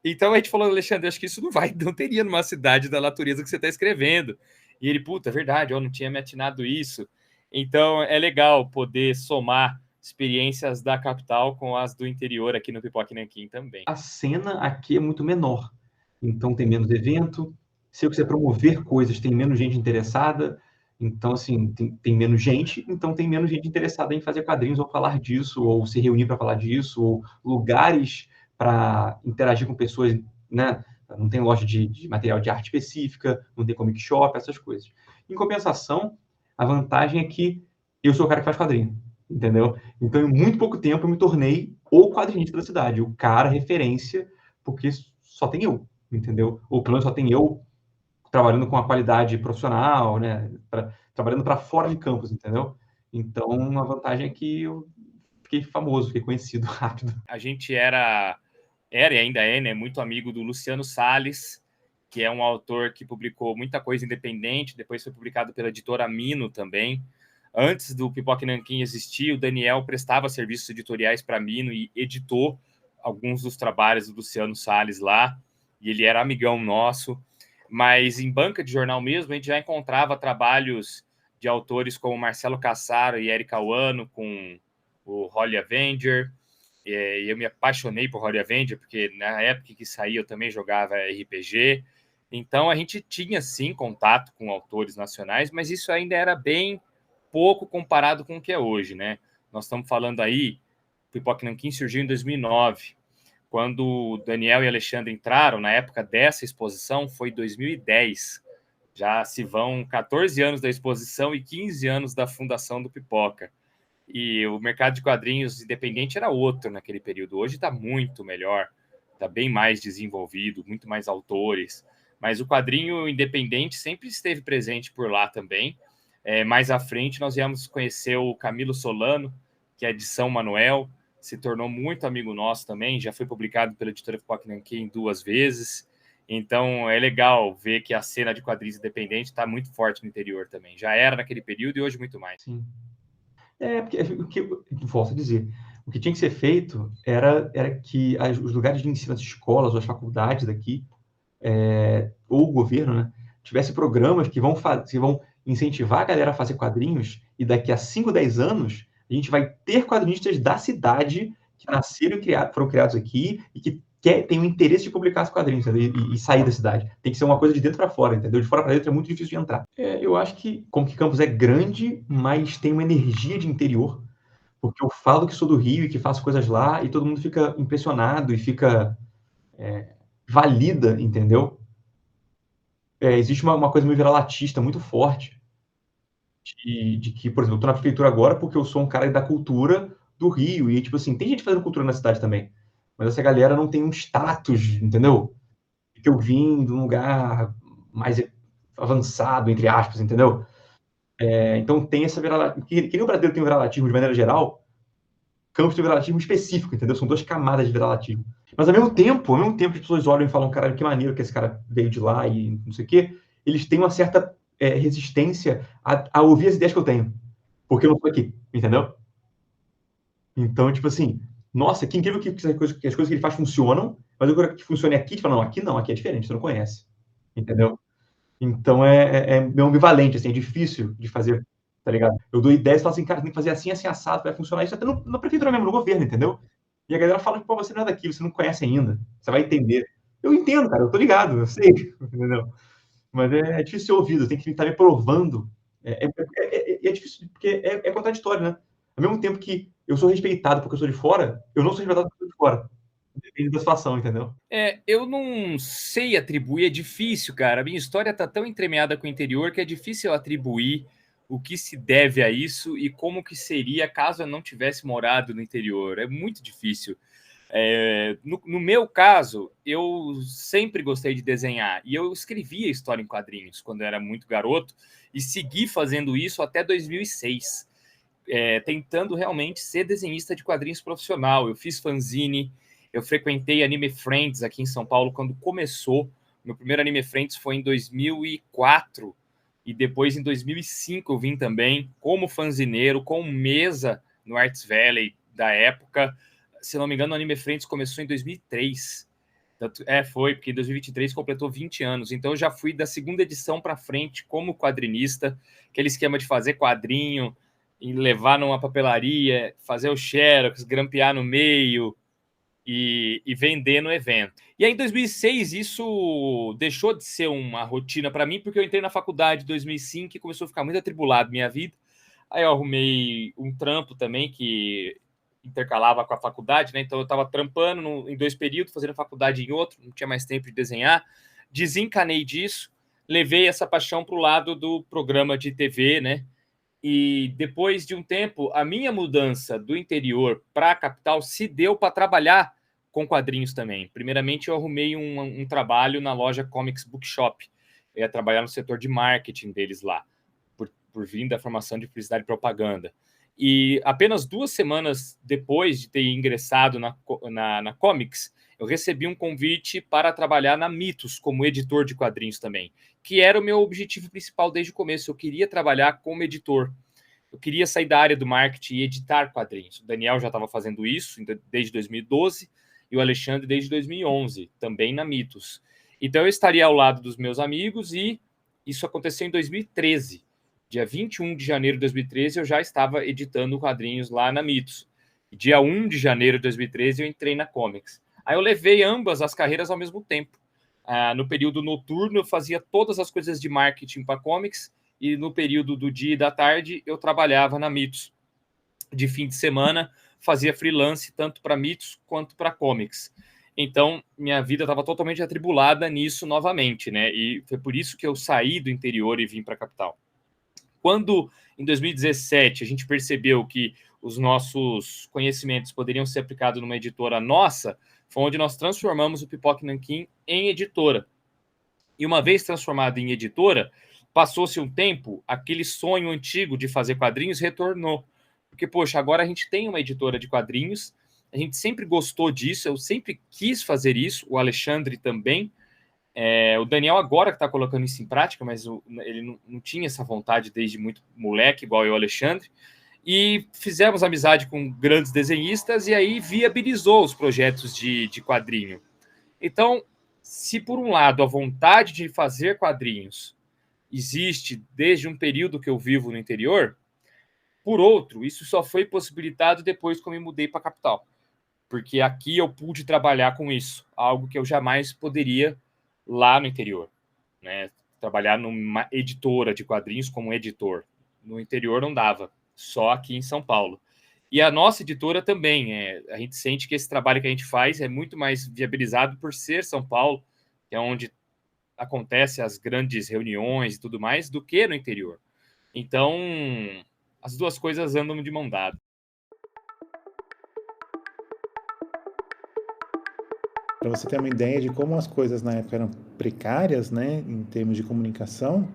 Então a gente falou, Alexandre, acho que isso não teria numa cidade da natureza que você está escrevendo. E ele, puta, é verdade, eu não tinha me atinado isso. Então é legal poder somar experiências da capital com as do interior aqui no Pipoca Nanquim também. A cena aqui é muito menor, então tem menos evento. Se eu quiser promover coisas, tem menos gente interessada. Então, assim, tem menos gente, então tem menos gente interessada em fazer quadrinhos ou falar disso, ou se reunir para falar disso, ou lugares para interagir com pessoas, né? Não tem loja de material de arte específica, não tem comic shop, essas coisas. Em compensação, a vantagem é que eu sou o cara que faz quadrinho, entendeu? Então, em muito pouco tempo, eu me tornei o quadrinista da cidade, o cara referência, porque só tem eu, entendeu? Ou pelo menos só tem eu trabalhando com a qualidade profissional, né? Trabalhando para fora de campus, entendeu? Então, a vantagem é que eu fiquei famoso, fiquei conhecido rápido. A gente era e ainda é, né, muito amigo do Luciano Salles, que é um autor que publicou muita coisa independente, depois foi publicado pela editora Mino também. Antes do Pipoca Nanquim existir, o Daniel prestava serviços editoriais para a Mino e editou alguns dos trabalhos do Luciano Salles lá, e ele era amigão nosso. Mas em banca de jornal mesmo, a gente já encontrava trabalhos de autores como Marcelo Cassaro e Eric Awano, com o Holly Avenger. E eu me apaixonei por Holly Avenger, porque na época que saía eu também jogava RPG. Então a gente tinha, sim, contato com autores nacionais, mas isso ainda era bem pouco comparado com o que é hoje, né? Nós estamos falando aí, o Pipoca Nanquim surgiu em 2009. Quando o Daniel e Alexandre entraram, na época dessa exposição, foi 2010. Já se vão 14 anos da exposição e 15 anos da fundação do Pipoca. E o mercado de quadrinhos independente era outro naquele período. Hoje está muito melhor, está bem mais desenvolvido, muito mais autores. Mas o quadrinho independente sempre esteve presente por lá também. Mais à frente, nós viemos conhecer o Camilo Solano, que é de São Manuel, se tornou muito amigo nosso também, já foi publicado pela editora Pipoca Nanquim 2 vezes. Então é legal ver que a cena de quadrinhos independente está muito forte no interior também. Já era naquele período e hoje muito mais. Sim. Porque o que volto a dizer, o que tinha que ser feito era que os lugares de ensino, as escolas ou as faculdades daqui, ou o governo, né, tivesse programas que vão incentivar a galera a fazer quadrinhos, e daqui a 5, 10 anos, a gente vai ter quadrinistas da cidade que nasceram e foram criados aqui e que tem o interesse de publicar os quadrinhos, e sair da cidade. Tem que ser uma coisa de dentro para fora, entendeu? De fora para dentro é muito difícil de entrar. Eu acho que, como que Campos é grande, mas tem uma energia de interior, porque eu falo que sou do Rio e que faço coisas lá, e todo mundo fica impressionado e fica valida, entendeu? Existe uma coisa meio viralatista muito forte, de que, por exemplo, eu tô na prefeitura agora porque eu sou um cara da cultura do Rio, e, tipo assim, tem gente fazendo cultura na cidade também, mas essa galera não tem um status, entendeu? Que eu vim de um lugar mais avançado, entre aspas, entendeu? Então tem essa viralatismo, que nem o brasileiro tem o viralatismo de maneira geral, Campos tem o viralatismo específico, entendeu? São 2 camadas de viralatismo. Mas ao mesmo tempo que as pessoas olham e falam, caralho, que maneiro que esse cara veio de lá e não sei o quê, eles têm uma certa resistência a ouvir as ideias que eu tenho, porque eu não sou aqui, entendeu? Então, tipo assim, nossa, que incrível que as coisas que ele faz funcionam, mas eu quero que funcione aqui, tu fala, não, aqui é diferente, você não conhece, entendeu? Então é meio ambivalente, assim, é difícil de fazer, tá ligado? Eu dou ideias e falo assim, cara, tem que fazer assim, assim, assado, vai funcionar isso até na prefeitura mesmo, no governo, entendeu? E a galera fala, pô, você não é daqui, você não conhece ainda, você vai entender. Eu entendo, cara, eu tô ligado, eu sei, entendeu? Mas é difícil ser ouvido, tem que estar me provando. É difícil, porque é contraditório, né? Ao mesmo tempo que eu sou respeitado porque eu sou de fora, eu não sou respeitado porque eu sou de fora. Depende da situação, entendeu? Eu não sei atribuir, é difícil, cara. A minha história tá tão entremeada com o interior que é difícil atribuir o que se deve a isso e como que seria caso eu não tivesse morado no interior. É muito difícil. No meu caso, eu sempre gostei de desenhar e eu escrevia história em quadrinhos quando eu era muito garoto e segui fazendo isso até 2006, tentando realmente ser desenhista de quadrinhos profissional. Eu fiz fanzine, eu frequentei Anime Friends aqui em São Paulo quando começou. Meu primeiro Anime Friends foi em 2004 e depois em 2005 eu vim também como fanzineiro, com mesa no Arts Valley da época. Se não me engano, o Anime Friends começou em 2003. Foi, porque em 2023 completou 20 anos. Então eu já fui da segunda edição para frente como quadrinista, aquele esquema de fazer quadrinho e levar numa papelaria, fazer o xerox, grampear no meio, e vender no evento. E aí, em 2006, isso deixou de ser uma rotina para mim, porque eu entrei na faculdade em 2005 e começou a ficar muito atribulado minha vida. Aí eu arrumei um trampo também que intercalava com a faculdade, né? Então eu estava trampando em 2 períodos, fazendo faculdade em outro, não tinha mais tempo de desenhar. Desencanei disso, levei essa paixão para o lado do programa de TV, né? E depois de um tempo, a minha mudança do interior para a capital se deu para trabalhar com quadrinhos também. Primeiramente, eu arrumei um trabalho na loja Comics Bookshop. Eu ia trabalhar no setor de marketing deles lá, por vir da formação de publicidade e propaganda. E apenas 2 semanas depois de ter ingressado na Comics, eu recebi um convite para trabalhar na Mitos como editor de quadrinhos também, que era o meu objetivo principal desde o começo. Eu queria trabalhar como editor. Eu queria sair da área do marketing e editar quadrinhos. O Daniel já estava fazendo isso desde 2012 e o Alexandre desde 2011, também na Mitos. Então eu estaria ao lado dos meus amigos e isso aconteceu em 2013. Dia 21 de janeiro de 2013, eu já estava editando quadrinhos lá na Mitos. E dia 1 de janeiro de 2013, eu entrei na Comics. Aí eu levei ambas as carreiras ao mesmo tempo. No período noturno, eu fazia todas as coisas de marketing para Comics, e no período do dia e da tarde, eu trabalhava na Mitos. De fim de semana, fazia freelance tanto para Mitos quanto para Comics. Então, minha vida estava totalmente atribulada nisso novamente, né? E foi por isso que eu saí do interior e vim para a capital. Quando, em 2017, a gente percebeu que os nossos conhecimentos poderiam ser aplicados numa editora nossa, foi onde nós transformamos o Pipoca Nanquim em editora. E uma vez transformado em editora, passou-se um tempo, aquele sonho antigo de fazer quadrinhos retornou. Porque, poxa, agora a gente tem uma editora de quadrinhos, a gente sempre gostou disso, eu sempre quis fazer isso, o Alexandre também. O Daniel agora que está colocando isso em prática, mas ele não tinha essa vontade desde muito moleque, igual eu e o Alexandre. E fizemos amizade com grandes desenhistas e aí viabilizou os projetos de quadrinho. Então, se por um lado a vontade de fazer quadrinhos existe desde um período que eu vivo no interior, por outro, isso só foi possibilitado depois que eu me mudei para a capital. Porque aqui eu pude trabalhar com isso, algo que eu jamais poderia lá no interior, né? Trabalhar numa editora de quadrinhos como editor. No interior não dava, só aqui em São Paulo. E a nossa editora também, a gente sente que esse trabalho que a gente faz é muito mais viabilizado por ser São Paulo, que é onde acontecem as grandes reuniões e tudo mais, do que no interior. Então, as duas coisas andam de mão dada. Para você ter uma ideia de como as coisas na época eram precárias, né, em termos de comunicação,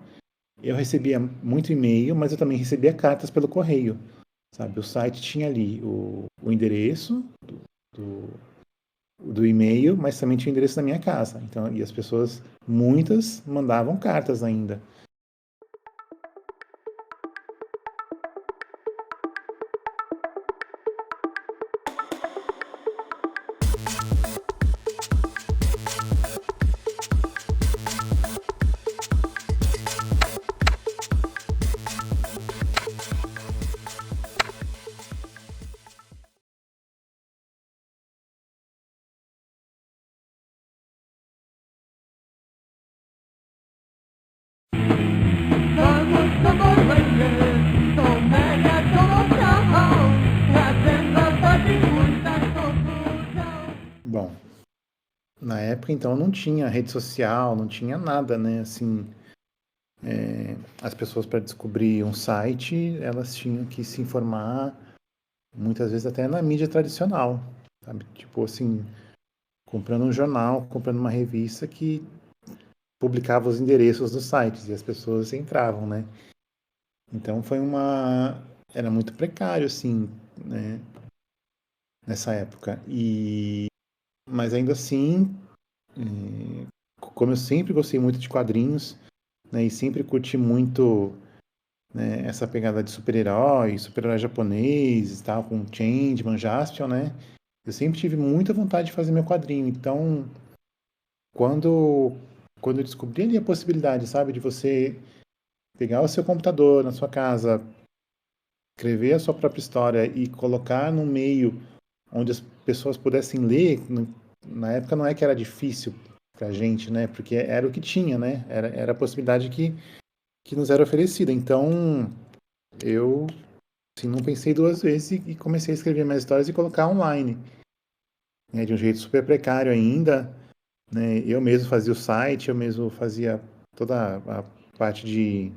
eu recebia muito e-mail, mas eu também recebia cartas pelo correio, sabe? O site tinha ali o endereço do e-mail, mas também tinha o endereço da minha casa. Então, e as pessoas, muitas, mandavam cartas ainda. Bom, na época então não tinha rede social, não tinha nada, né? Assim, as pessoas para descobrir um site, elas tinham que se informar, muitas vezes até na mídia tradicional, sabe? Tipo assim, comprando um jornal, comprando uma revista que publicava os endereços dos sites e as pessoas entravam, né? Então era muito precário, assim, né? Nessa época. Mas ainda assim, como eu sempre gostei muito de quadrinhos, né? E sempre curti muito, né, essa pegada de super-herói japonês e tal, com Changeman, Jaspion, né? Eu sempre tive muita vontade de fazer meu quadrinho. Então, quando eu descobri ali a possibilidade, sabe, de você pegar o seu computador na sua casa, escrever a sua própria história e colocar no meio onde pessoas pudessem ler, na época não é que era difícil pra gente, né? Porque era o que tinha, né? Era a possibilidade que nos era oferecida. Então, eu assim, não pensei duas vezes e comecei a escrever minhas histórias e colocar online, né? De um jeito super precário ainda, né? Eu mesmo fazia o site, eu mesmo fazia toda a parte de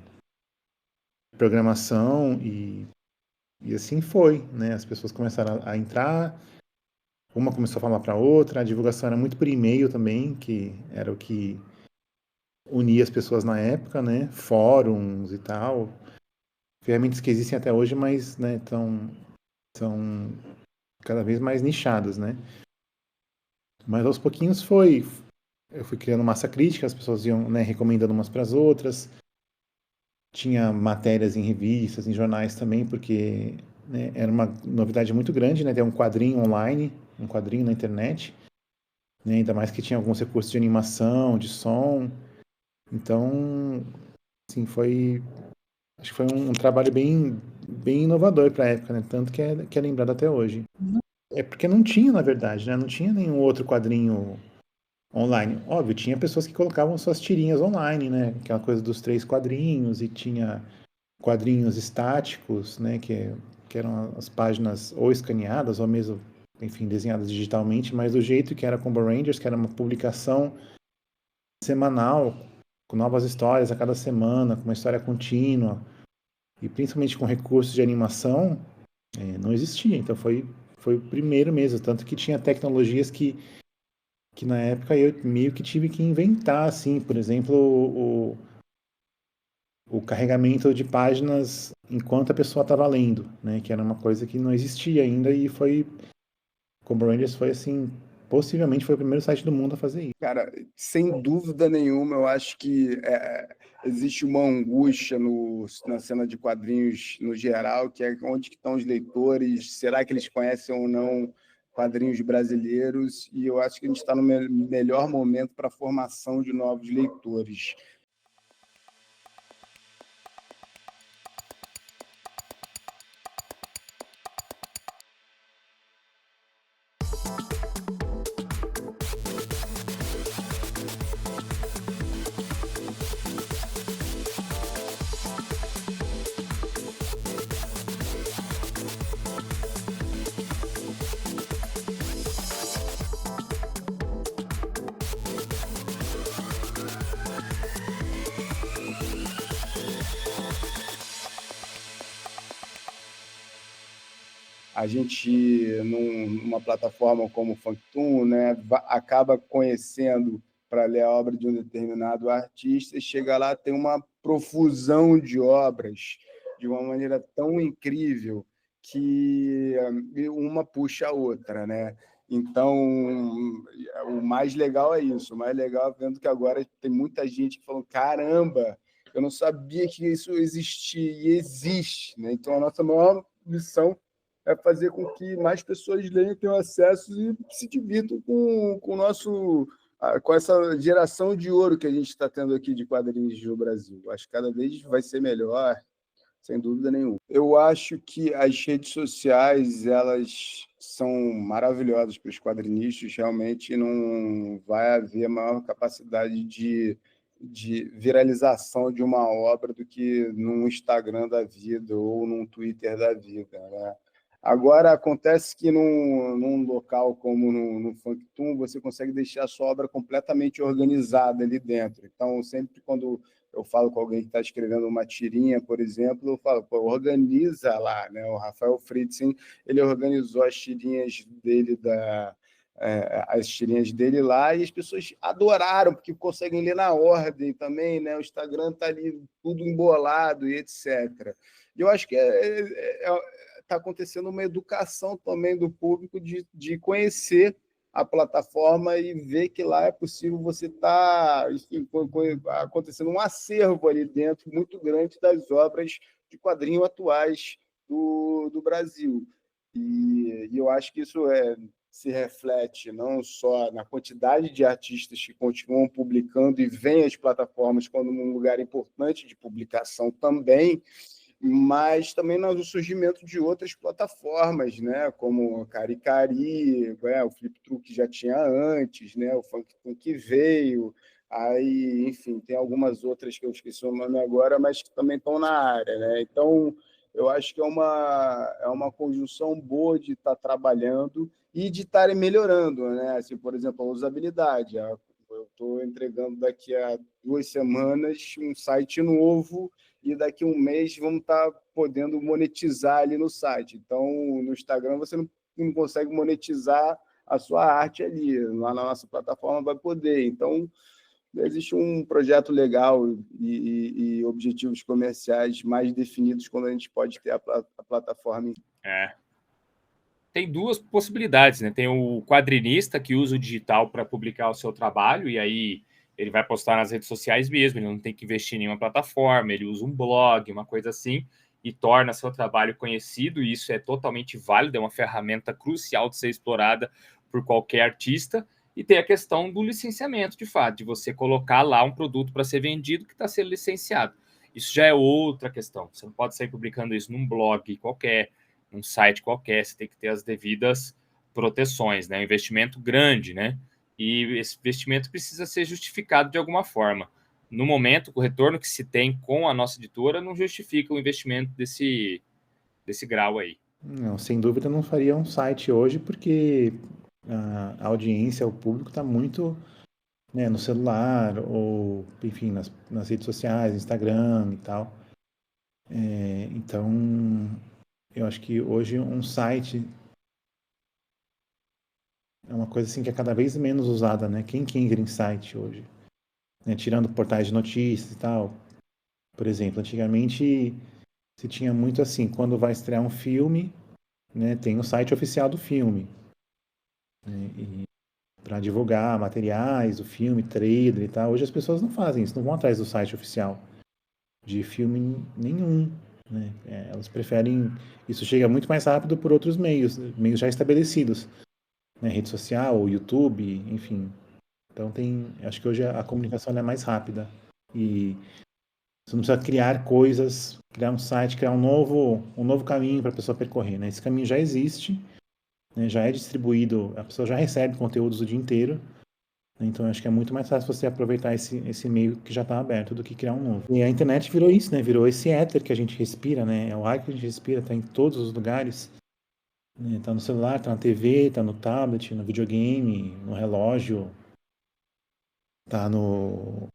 programação e assim foi, né? As pessoas começaram a entrar, uma começou a falar para outra, a divulgação era muito por e-mail também, que era o que unia as pessoas na época, né? Fóruns e tal, ferramentas que existem até hoje, mas, né, são cada vez mais nichadas, né? Mas aos pouquinhos eu fui criando massa crítica, as pessoas iam, né, recomendando umas para as outras. Tinha matérias em revistas, em jornais também, porque, né, era uma novidade muito grande, né, ter um quadrinho online, um quadrinho na internet, né, ainda mais que tinha alguns recursos de animação, de som. Então, assim, acho que foi um trabalho bem inovador para a época, né, tanto que é lembrado até hoje. É porque não tinha, na verdade, né, não tinha nenhum outro quadrinho online. Óbvio, tinha pessoas que colocavam suas tirinhas online, né, aquela coisa dos 3 quadrinhos, e tinha quadrinhos estáticos, né, que eram as páginas ou escaneadas ou mesmo, enfim, desenhadas digitalmente, mas do jeito que era Combo Rangers, que era uma publicação semanal, com novas histórias a cada semana, com uma história contínua, e principalmente com recursos de animação, não existia. Então foi o primeiro mesmo, tanto que tinha tecnologias que na época eu meio que tive que inventar, assim, por exemplo, o carregamento de páginas enquanto a pessoa estava lendo, né? Que era uma coisa que não existia ainda e Combo Rangers foi assim, possivelmente foi o primeiro site do mundo a fazer isso. Cara, sem dúvida nenhuma, eu acho que existe uma angústia na cena de quadrinhos no geral, que é onde que estão os leitores, será que eles conhecem ou não quadrinhos brasileiros? E eu acho que a gente está no melhor momento para a formação de novos leitores. A gente, numa plataforma como o Funktoon, né, acaba conhecendo para ler a obra de um determinado artista e chega lá, tem uma profusão de obras de uma maneira tão incrível que uma puxa a outra, né? Então, o mais legal é isso. O mais legal é vendo que agora tem muita gente que falou: caramba, eu não sabia que isso existia e existe, né? Então, a nossa maior missão é fazer com que mais pessoas leiam, tenham acesso e se divirtam com o nosso, com essa geração de ouro que a gente está tendo aqui de quadrinhos no Brasil. Acho que cada vez vai ser melhor, sem dúvida nenhuma. Eu acho que as redes sociais, elas são maravilhosas para os quadrinistas, realmente não vai haver maior capacidade de viralização de uma obra do que num Instagram da vida ou num Twitter da vida, né? Agora, acontece que num local como no Funktoon, você consegue deixar a sua obra completamente organizada ali dentro. Então, sempre quando eu falo com alguém que está escrevendo uma tirinha, por exemplo, eu falo: pô, organiza lá, né? O Rafael Fritzen, ele organizou as tirinhas dele as tirinhas dele lá, e as pessoas adoraram, porque conseguem ler na ordem também, né? O Instagram está ali tudo embolado e etc. E eu acho que está acontecendo uma educação também do público de conhecer a plataforma e ver que lá é possível você estar acontecendo um acervo ali dentro muito grande das obras de quadrinho atuais do Brasil. E eu acho que isso se reflete não só na quantidade de artistas que continuam publicando e veem as plataformas como um lugar importante de publicação também, mas também no surgimento de outras plataformas, né, como o Caricari, o Flip Truque já tinha antes, né, o Funk que veio, aí, enfim, tem algumas outras que eu esqueci o nome agora, mas que também estão na área, né? Então, eu acho que é uma conjunção boa de estar trabalhando e de estarem melhorando, né? Assim, por exemplo, a usabilidade. Eu estou entregando daqui a 2 semanas um site novo e daqui a um mês vamos estar podendo monetizar ali no site. Então, no Instagram você não consegue monetizar a sua arte ali. Lá na nossa plataforma vai poder. Então, existe um projeto legal e objetivos comerciais mais definidos quando a gente pode ter a plataforma. Tem duas possibilidades, né? Tem o quadrinista que usa o digital para publicar o seu trabalho, e aí ele vai postar nas redes sociais mesmo, ele não tem que investir em nenhuma plataforma, ele usa um blog, uma coisa assim, e torna seu trabalho conhecido, e isso é totalmente válido, é uma ferramenta crucial de ser explorada por qualquer artista. E tem a questão do licenciamento, de fato, de você colocar lá um produto para ser vendido que está sendo licenciado. Isso já é outra questão. Você não pode sair publicando isso num blog qualquer, num site qualquer. Você tem que ter as devidas proteções, né? Um investimento grande, né? E esse investimento precisa ser justificado de alguma forma. No momento, o retorno que se tem com a nossa editora não justifica o investimento desse grau aí. Não, sem dúvida não faria um site hoje, porque a audiência, o público está muito, né, no celular, ou, enfim, nas redes sociais, Instagram e tal. Então, eu acho que hoje um site é uma coisa assim que é cada vez menos usada, né? Quem entra em site hoje? Né? Tirando portais de notícias e tal. Por exemplo, antigamente se tinha muito assim, quando vai estrear um filme, né, tem o site oficial do filme. Né, para divulgar materiais do filme, trailer e tal. Hoje as pessoas não fazem isso, não vão atrás do site oficial de filme nenhum. Né? Elas preferem... Isso chega muito mais rápido por outros meios já estabelecidos. Né? Rede social, YouTube, enfim. Então acho que hoje a comunicação é mais rápida. E você não precisa criar coisas, criar um site, criar um novo caminho para a pessoa percorrer. Né? Esse caminho já existe, né? Já é distribuído, a pessoa já recebe conteúdos o dia inteiro. Né? Então acho que é muito mais fácil você aproveitar esse meio que já está aberto do que criar um novo. E a internet virou isso, né? Virou esse éter que a gente respira, né? É o ar que a gente respira, está em todos os lugares. Está no celular, está na TV, está no tablet, no videogame, no relógio, está no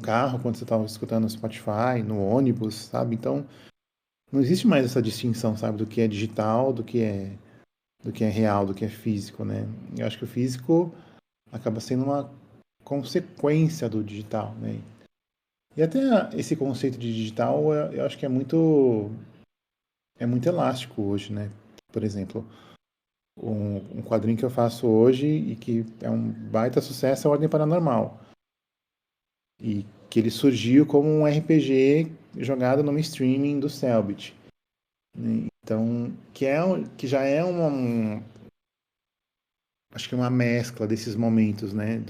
carro quando você está escutando no Spotify, no ônibus, sabe? Então não existe mais essa distinção, sabe, do que é digital, do que é real, do que é físico, né? Eu acho que o físico acaba sendo uma consequência do digital, né? E até esse conceito de digital, eu acho que é muito elástico hoje, né? Por exemplo, um quadrinho que eu faço hoje e que é um baita sucesso é a Ordem Paranormal. E que ele surgiu como um RPG jogado numa streaming do Cellbit. Né? Então, que já é acho que uma mescla desses momentos, né?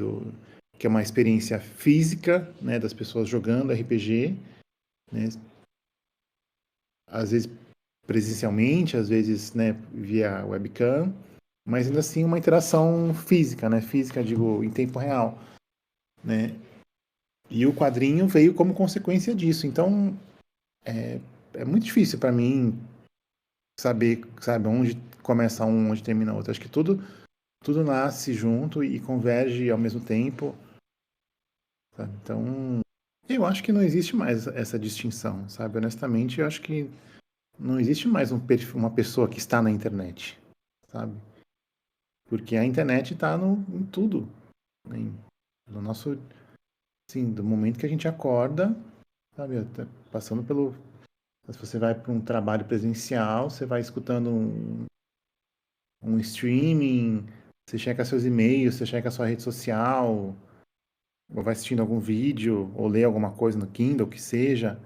Que é uma experiência física, né? Das pessoas jogando RPG, né? Às vezes presencialmente, às vezes, né, via webcam, mas ainda assim uma interação física, né? Física, digo, em tempo real, né? E o quadrinho veio como consequência disso. Então, é muito difícil para mim saber, sabe, onde começa um, onde termina outro. Acho que tudo nasce junto e converge ao mesmo tempo. Sabe? Então, eu acho que não existe mais essa distinção, sabe? Honestamente, eu acho que não existe mais uma pessoa que está na internet, sabe? Porque a internet está em tudo. Né? No nosso, assim, do momento que a gente acorda, sabe? Passando pelo... Se você vai para um trabalho presencial, você vai escutando um streaming, você checa seus e-mails, você checa a sua rede social, ou vai assistindo algum vídeo, ou lê alguma coisa no Kindle, que seja.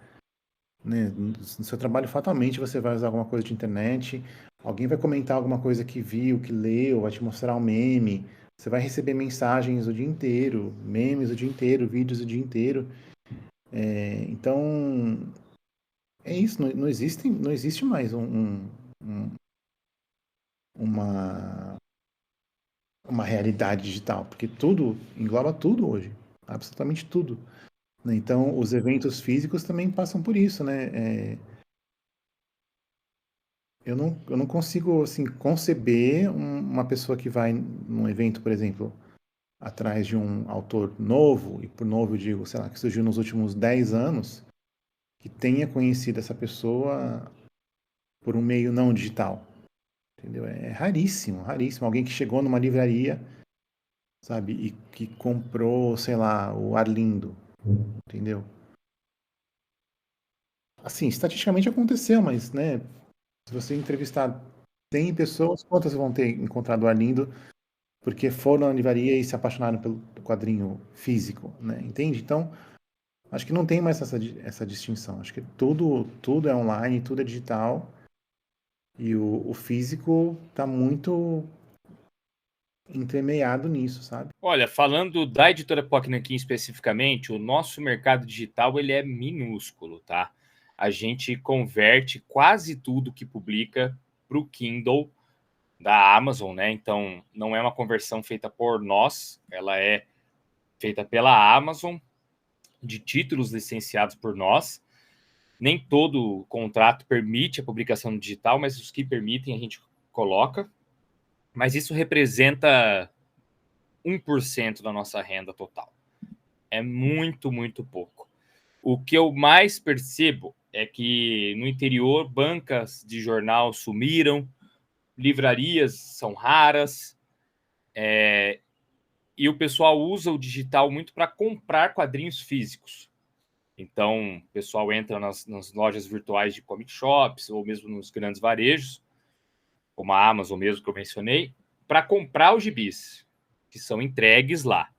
Né? No seu trabalho, fatalmente, você vai usar alguma coisa de internet, alguém vai comentar alguma coisa que viu, que leu, vai te mostrar um meme, você vai receber mensagens o dia inteiro, memes o dia inteiro, vídeos o dia inteiro. Então, é isso, não existe mais uma, uma realidade digital, porque tudo engloba tudo hoje, absolutamente tudo, né? Então, os eventos físicos também passam por isso, né? Eu não consigo, assim, conceber uma pessoa que vai num evento, por exemplo, atrás de um autor novo, e por novo eu digo, sei lá, que surgiu nos últimos 10 anos, que tenha conhecido essa pessoa por um meio não digital, entendeu? É raríssimo, raríssimo. Alguém que chegou numa livraria, sabe, e que comprou, sei lá, o Arlindo, entendeu? Assim, estatisticamente aconteceu, mas, né, se você entrevistar 100 pessoas, quantas vão ter encontrado o Arlindo porque foram na livraria e se apaixonaram pelo quadrinho físico, né? Entende? Então, acho que não tem mais essa distinção. Acho que tudo é online, tudo é digital e o físico está muito entremeado nisso, sabe? Olha, falando da editora POC Nankin especificamente, o nosso mercado digital ele é minúsculo, tá? A gente converte quase tudo que publica para o Kindle da Amazon, né? Então, não é uma conversão feita por nós, ela é feita pela Amazon, de títulos licenciados por nós. Nem todo contrato permite a publicação digital, mas os que permitem a gente coloca. Mas isso representa 1% da nossa renda total. É muito, muito pouco. O que eu mais percebo é que no interior, bancas de jornal sumiram, livrarias são raras, e o pessoal usa o digital muito para comprar quadrinhos físicos. Então, o pessoal entra nas lojas virtuais de comic shops ou mesmo nos grandes varejos, como a Amazon mesmo que eu mencionei, para comprar os gibis, que são entregues lá.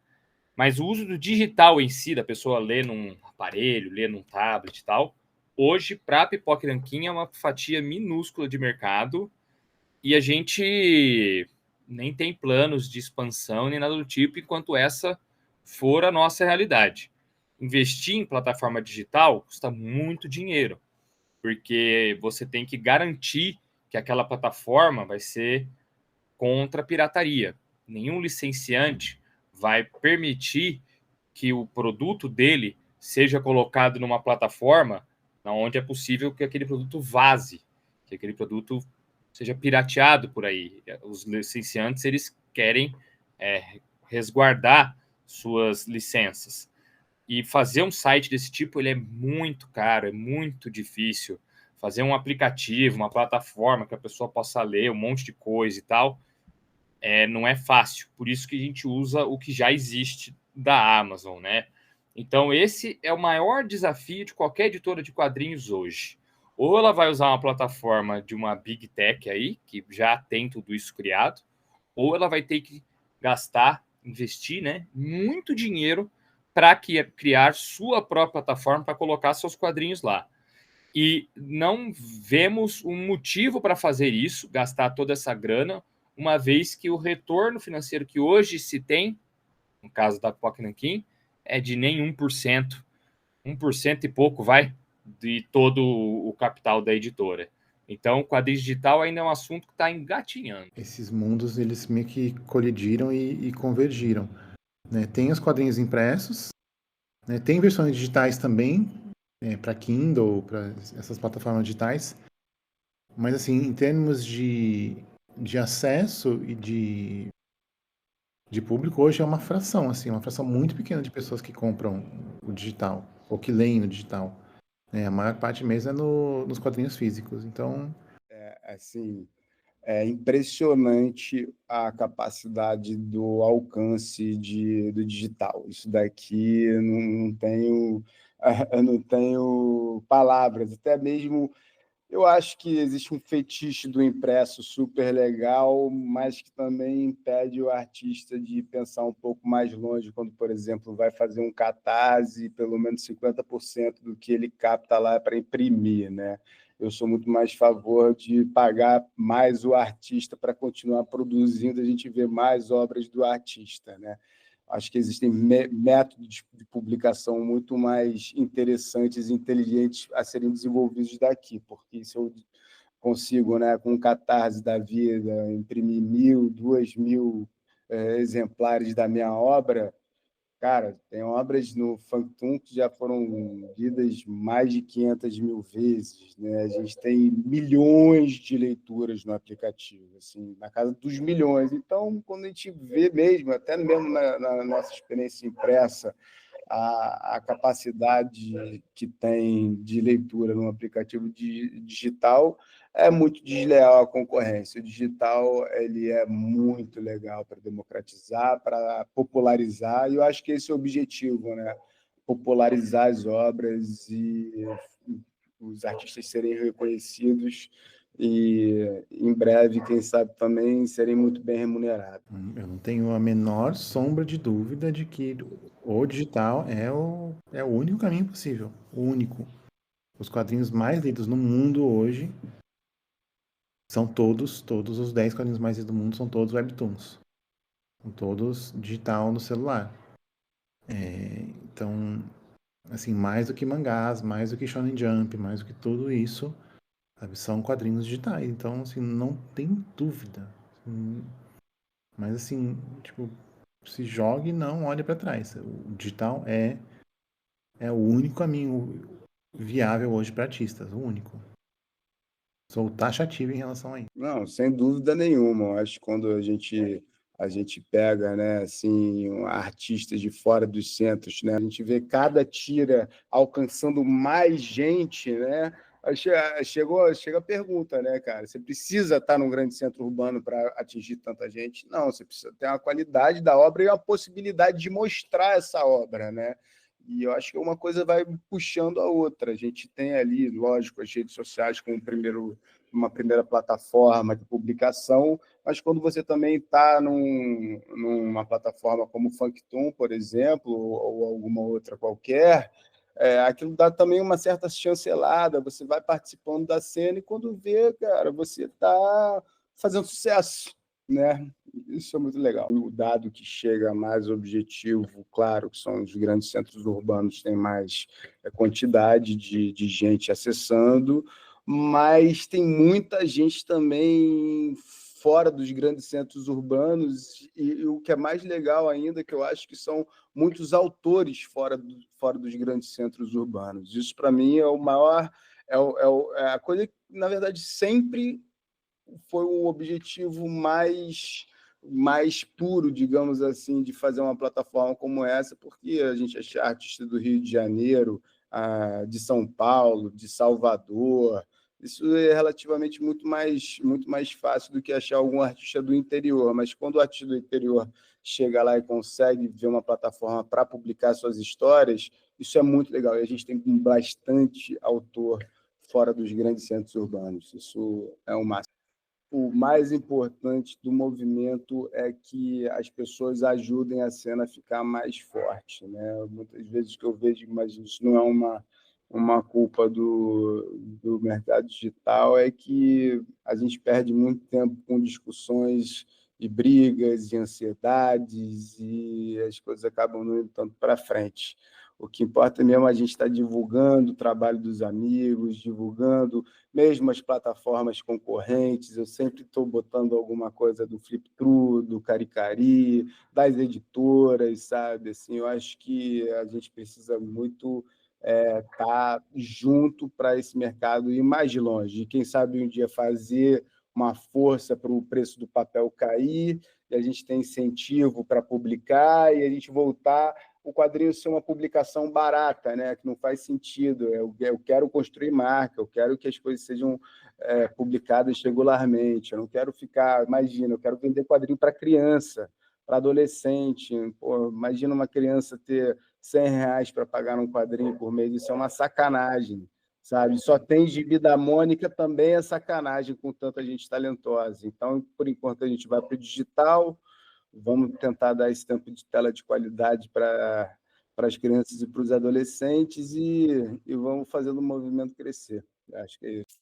Mas o uso do digital em si, da pessoa ler num aparelho, ler num tablet e tal, hoje, para a Pipoca Nankin, é uma fatia minúscula de mercado e a gente nem tem planos de expansão nem nada do tipo, enquanto essa for a nossa realidade. Investir em plataforma digital custa muito dinheiro, porque você tem que garantir que aquela plataforma vai ser contra a pirataria. Nenhum licenciante vai permitir que o produto dele seja colocado numa plataforma onde é possível que aquele produto vaze, que aquele produto seja pirateado por aí. Os licenciantes, eles querem resguardar suas licenças. E fazer um site desse tipo, ele é muito caro, é muito difícil. Fazer um aplicativo, uma plataforma que a pessoa possa ler um monte de coisa e tal, não é fácil. Por isso que a gente usa o que já existe da Amazon, né? Então, esse é o maior desafio de qualquer editora de quadrinhos hoje. Ou ela vai usar uma plataforma de uma Big Tech aí, que já tem tudo isso criado, ou ela vai ter que gastar, investir, né, muito dinheiro para criar sua própria plataforma para colocar seus quadrinhos lá. E não vemos um motivo para fazer isso, gastar toda essa grana, uma vez que o retorno financeiro que hoje se tem, no caso da Pipoca Nankin, é de nem 1%. 1% e pouco, vai, de todo o capital da editora. Então, o quadrinho digital ainda é um assunto que está engatinhando. Esses mundos, eles meio que colidiram e convergiram, né? Tem os quadrinhos impressos, né? Tem versões digitais também, para Kindle, para essas plataformas digitais, mas assim, em termos de acesso e de público, hoje é uma fração, assim, uma fração muito pequena de pessoas que compram o digital, ou que leem no digital. A maior parte mesmo é nos quadrinhos físicos, então... Assim, é impressionante a capacidade do alcance do digital. Isso daqui eu não tenho palavras, até mesmo. Eu acho que existe um fetiche do impresso super legal, mas que também impede o artista de pensar um pouco mais longe quando, por exemplo, vai fazer um catarse, pelo menos 50% do que ele capta lá é para imprimir, né? Eu sou muito mais a favor de pagar mais o artista para continuar produzindo, a gente ver mais obras do artista, né? Acho que existem métodos de publicação muito mais interessantes e inteligentes a serem desenvolvidos daqui, porque se eu consigo, né, com o Catarse da vida, imprimir 1.000, 2.000 exemplares da minha obra, cara, tem obras no Factum que já foram lidas mais de 500.000 vezes, né? A gente tem milhões de leituras no aplicativo, assim, na casa dos milhões. Então, quando a gente vê mesmo, até mesmo na nossa experiência impressa, a capacidade que tem de leitura no aplicativo digital é muito desleal à concorrência. O digital ele é muito legal para democratizar, para popularizar, e eu acho que esse é o objetivo, né? Popularizar as obras e os artistas serem reconhecidos e, em breve, quem sabe também, serem muito bem remunerados. Eu não tenho a menor sombra de dúvida de que o digital é o único caminho possível. O único. Os quadrinhos mais lidos no mundo hoje são todos os 10 quadrinhos mais lidos do mundo são todos webtoons. São todos digital no celular. Então, assim, mais do que mangás, mais do que Shonen Jump, mais do que tudo isso, sabe, são quadrinhos digitais. Então, assim, não tem dúvida. Mas, assim, tipo, se jogue e não olhe para trás. O digital é o único caminho viável hoje para artistas, o único. Sou taxativo em relação a isso. Não, sem dúvida nenhuma. Eu acho que quando a gente pega, né, assim, artistas de fora dos centros, né, a gente vê cada tira alcançando mais gente, né? Chega a pergunta, né, cara? Você precisa estar num grande centro urbano para atingir tanta gente? Não, você precisa ter uma qualidade da obra e a possibilidade de mostrar essa obra, né? E eu acho que uma coisa vai puxando a outra. A gente tem ali, lógico, as redes sociais como uma primeira plataforma de publicação, mas quando você também está numa plataforma como o Factum, por exemplo, ou alguma outra qualquer, aquilo dá também uma certa chancelada, você vai participando da cena e quando vê, cara, você está fazendo sucesso, né? Isso é muito legal. O dado que chega mais objetivo, claro, que são os grandes centros urbanos, tem mais quantidade de gente acessando, mas tem muita gente também fora dos grandes centros urbanos, e o que é mais legal ainda, que eu acho que são muitos autores fora dos grandes centros urbanos. Isso, para mim, é o maior... É a coisa que, na verdade, sempre foi o objetivo mais puro, digamos assim, de fazer uma plataforma como essa, porque a gente acha artista do Rio de Janeiro, de São Paulo, de Salvador, isso é relativamente muito mais fácil do que achar algum artista do interior, mas quando o artista do interior chega lá e consegue ver uma plataforma para publicar suas histórias, isso é muito legal, e a gente tem bastante autor fora dos grandes centros urbanos, isso é o máximo. O mais importante do movimento é que as pessoas ajudem a cena a ficar mais forte, né? Muitas vezes que eu vejo, mas isso não é uma culpa do mercado digital, é que a gente perde muito tempo com discussões de brigas, de ansiedades, e as coisas acabam não indo tanto para frente. O que importa mesmo é a gente estar divulgando o trabalho dos amigos, divulgando mesmo as plataformas concorrentes. Eu sempre estou botando alguma coisa do Flipthrough, do Caricari, das editoras, sabe? Assim, eu acho que a gente precisa muito estar junto para esse mercado ir mais longe. E quem sabe um dia fazer uma força para o preço do papel cair, e a gente tem incentivo para publicar, e a gente voltar o quadrinho ser uma publicação barata, né? Que não faz sentido. Eu quero construir marca, eu quero que as coisas sejam publicadas regularmente. Eu não quero ficar... Imagina, eu quero vender quadrinho para criança, para adolescente. Pô, imagina uma criança ter R$100 para pagar um quadrinho por mês. Isso é uma sacanagem, sabe? Só tem Gibi da Mônica, também é sacanagem com tanta gente talentosa. Então, por enquanto, a gente vai para o digital. Vamos tentar dar esse tempo de tela de qualidade para as crianças e para os adolescentes e vamos fazendo o movimento crescer. Acho que é isso.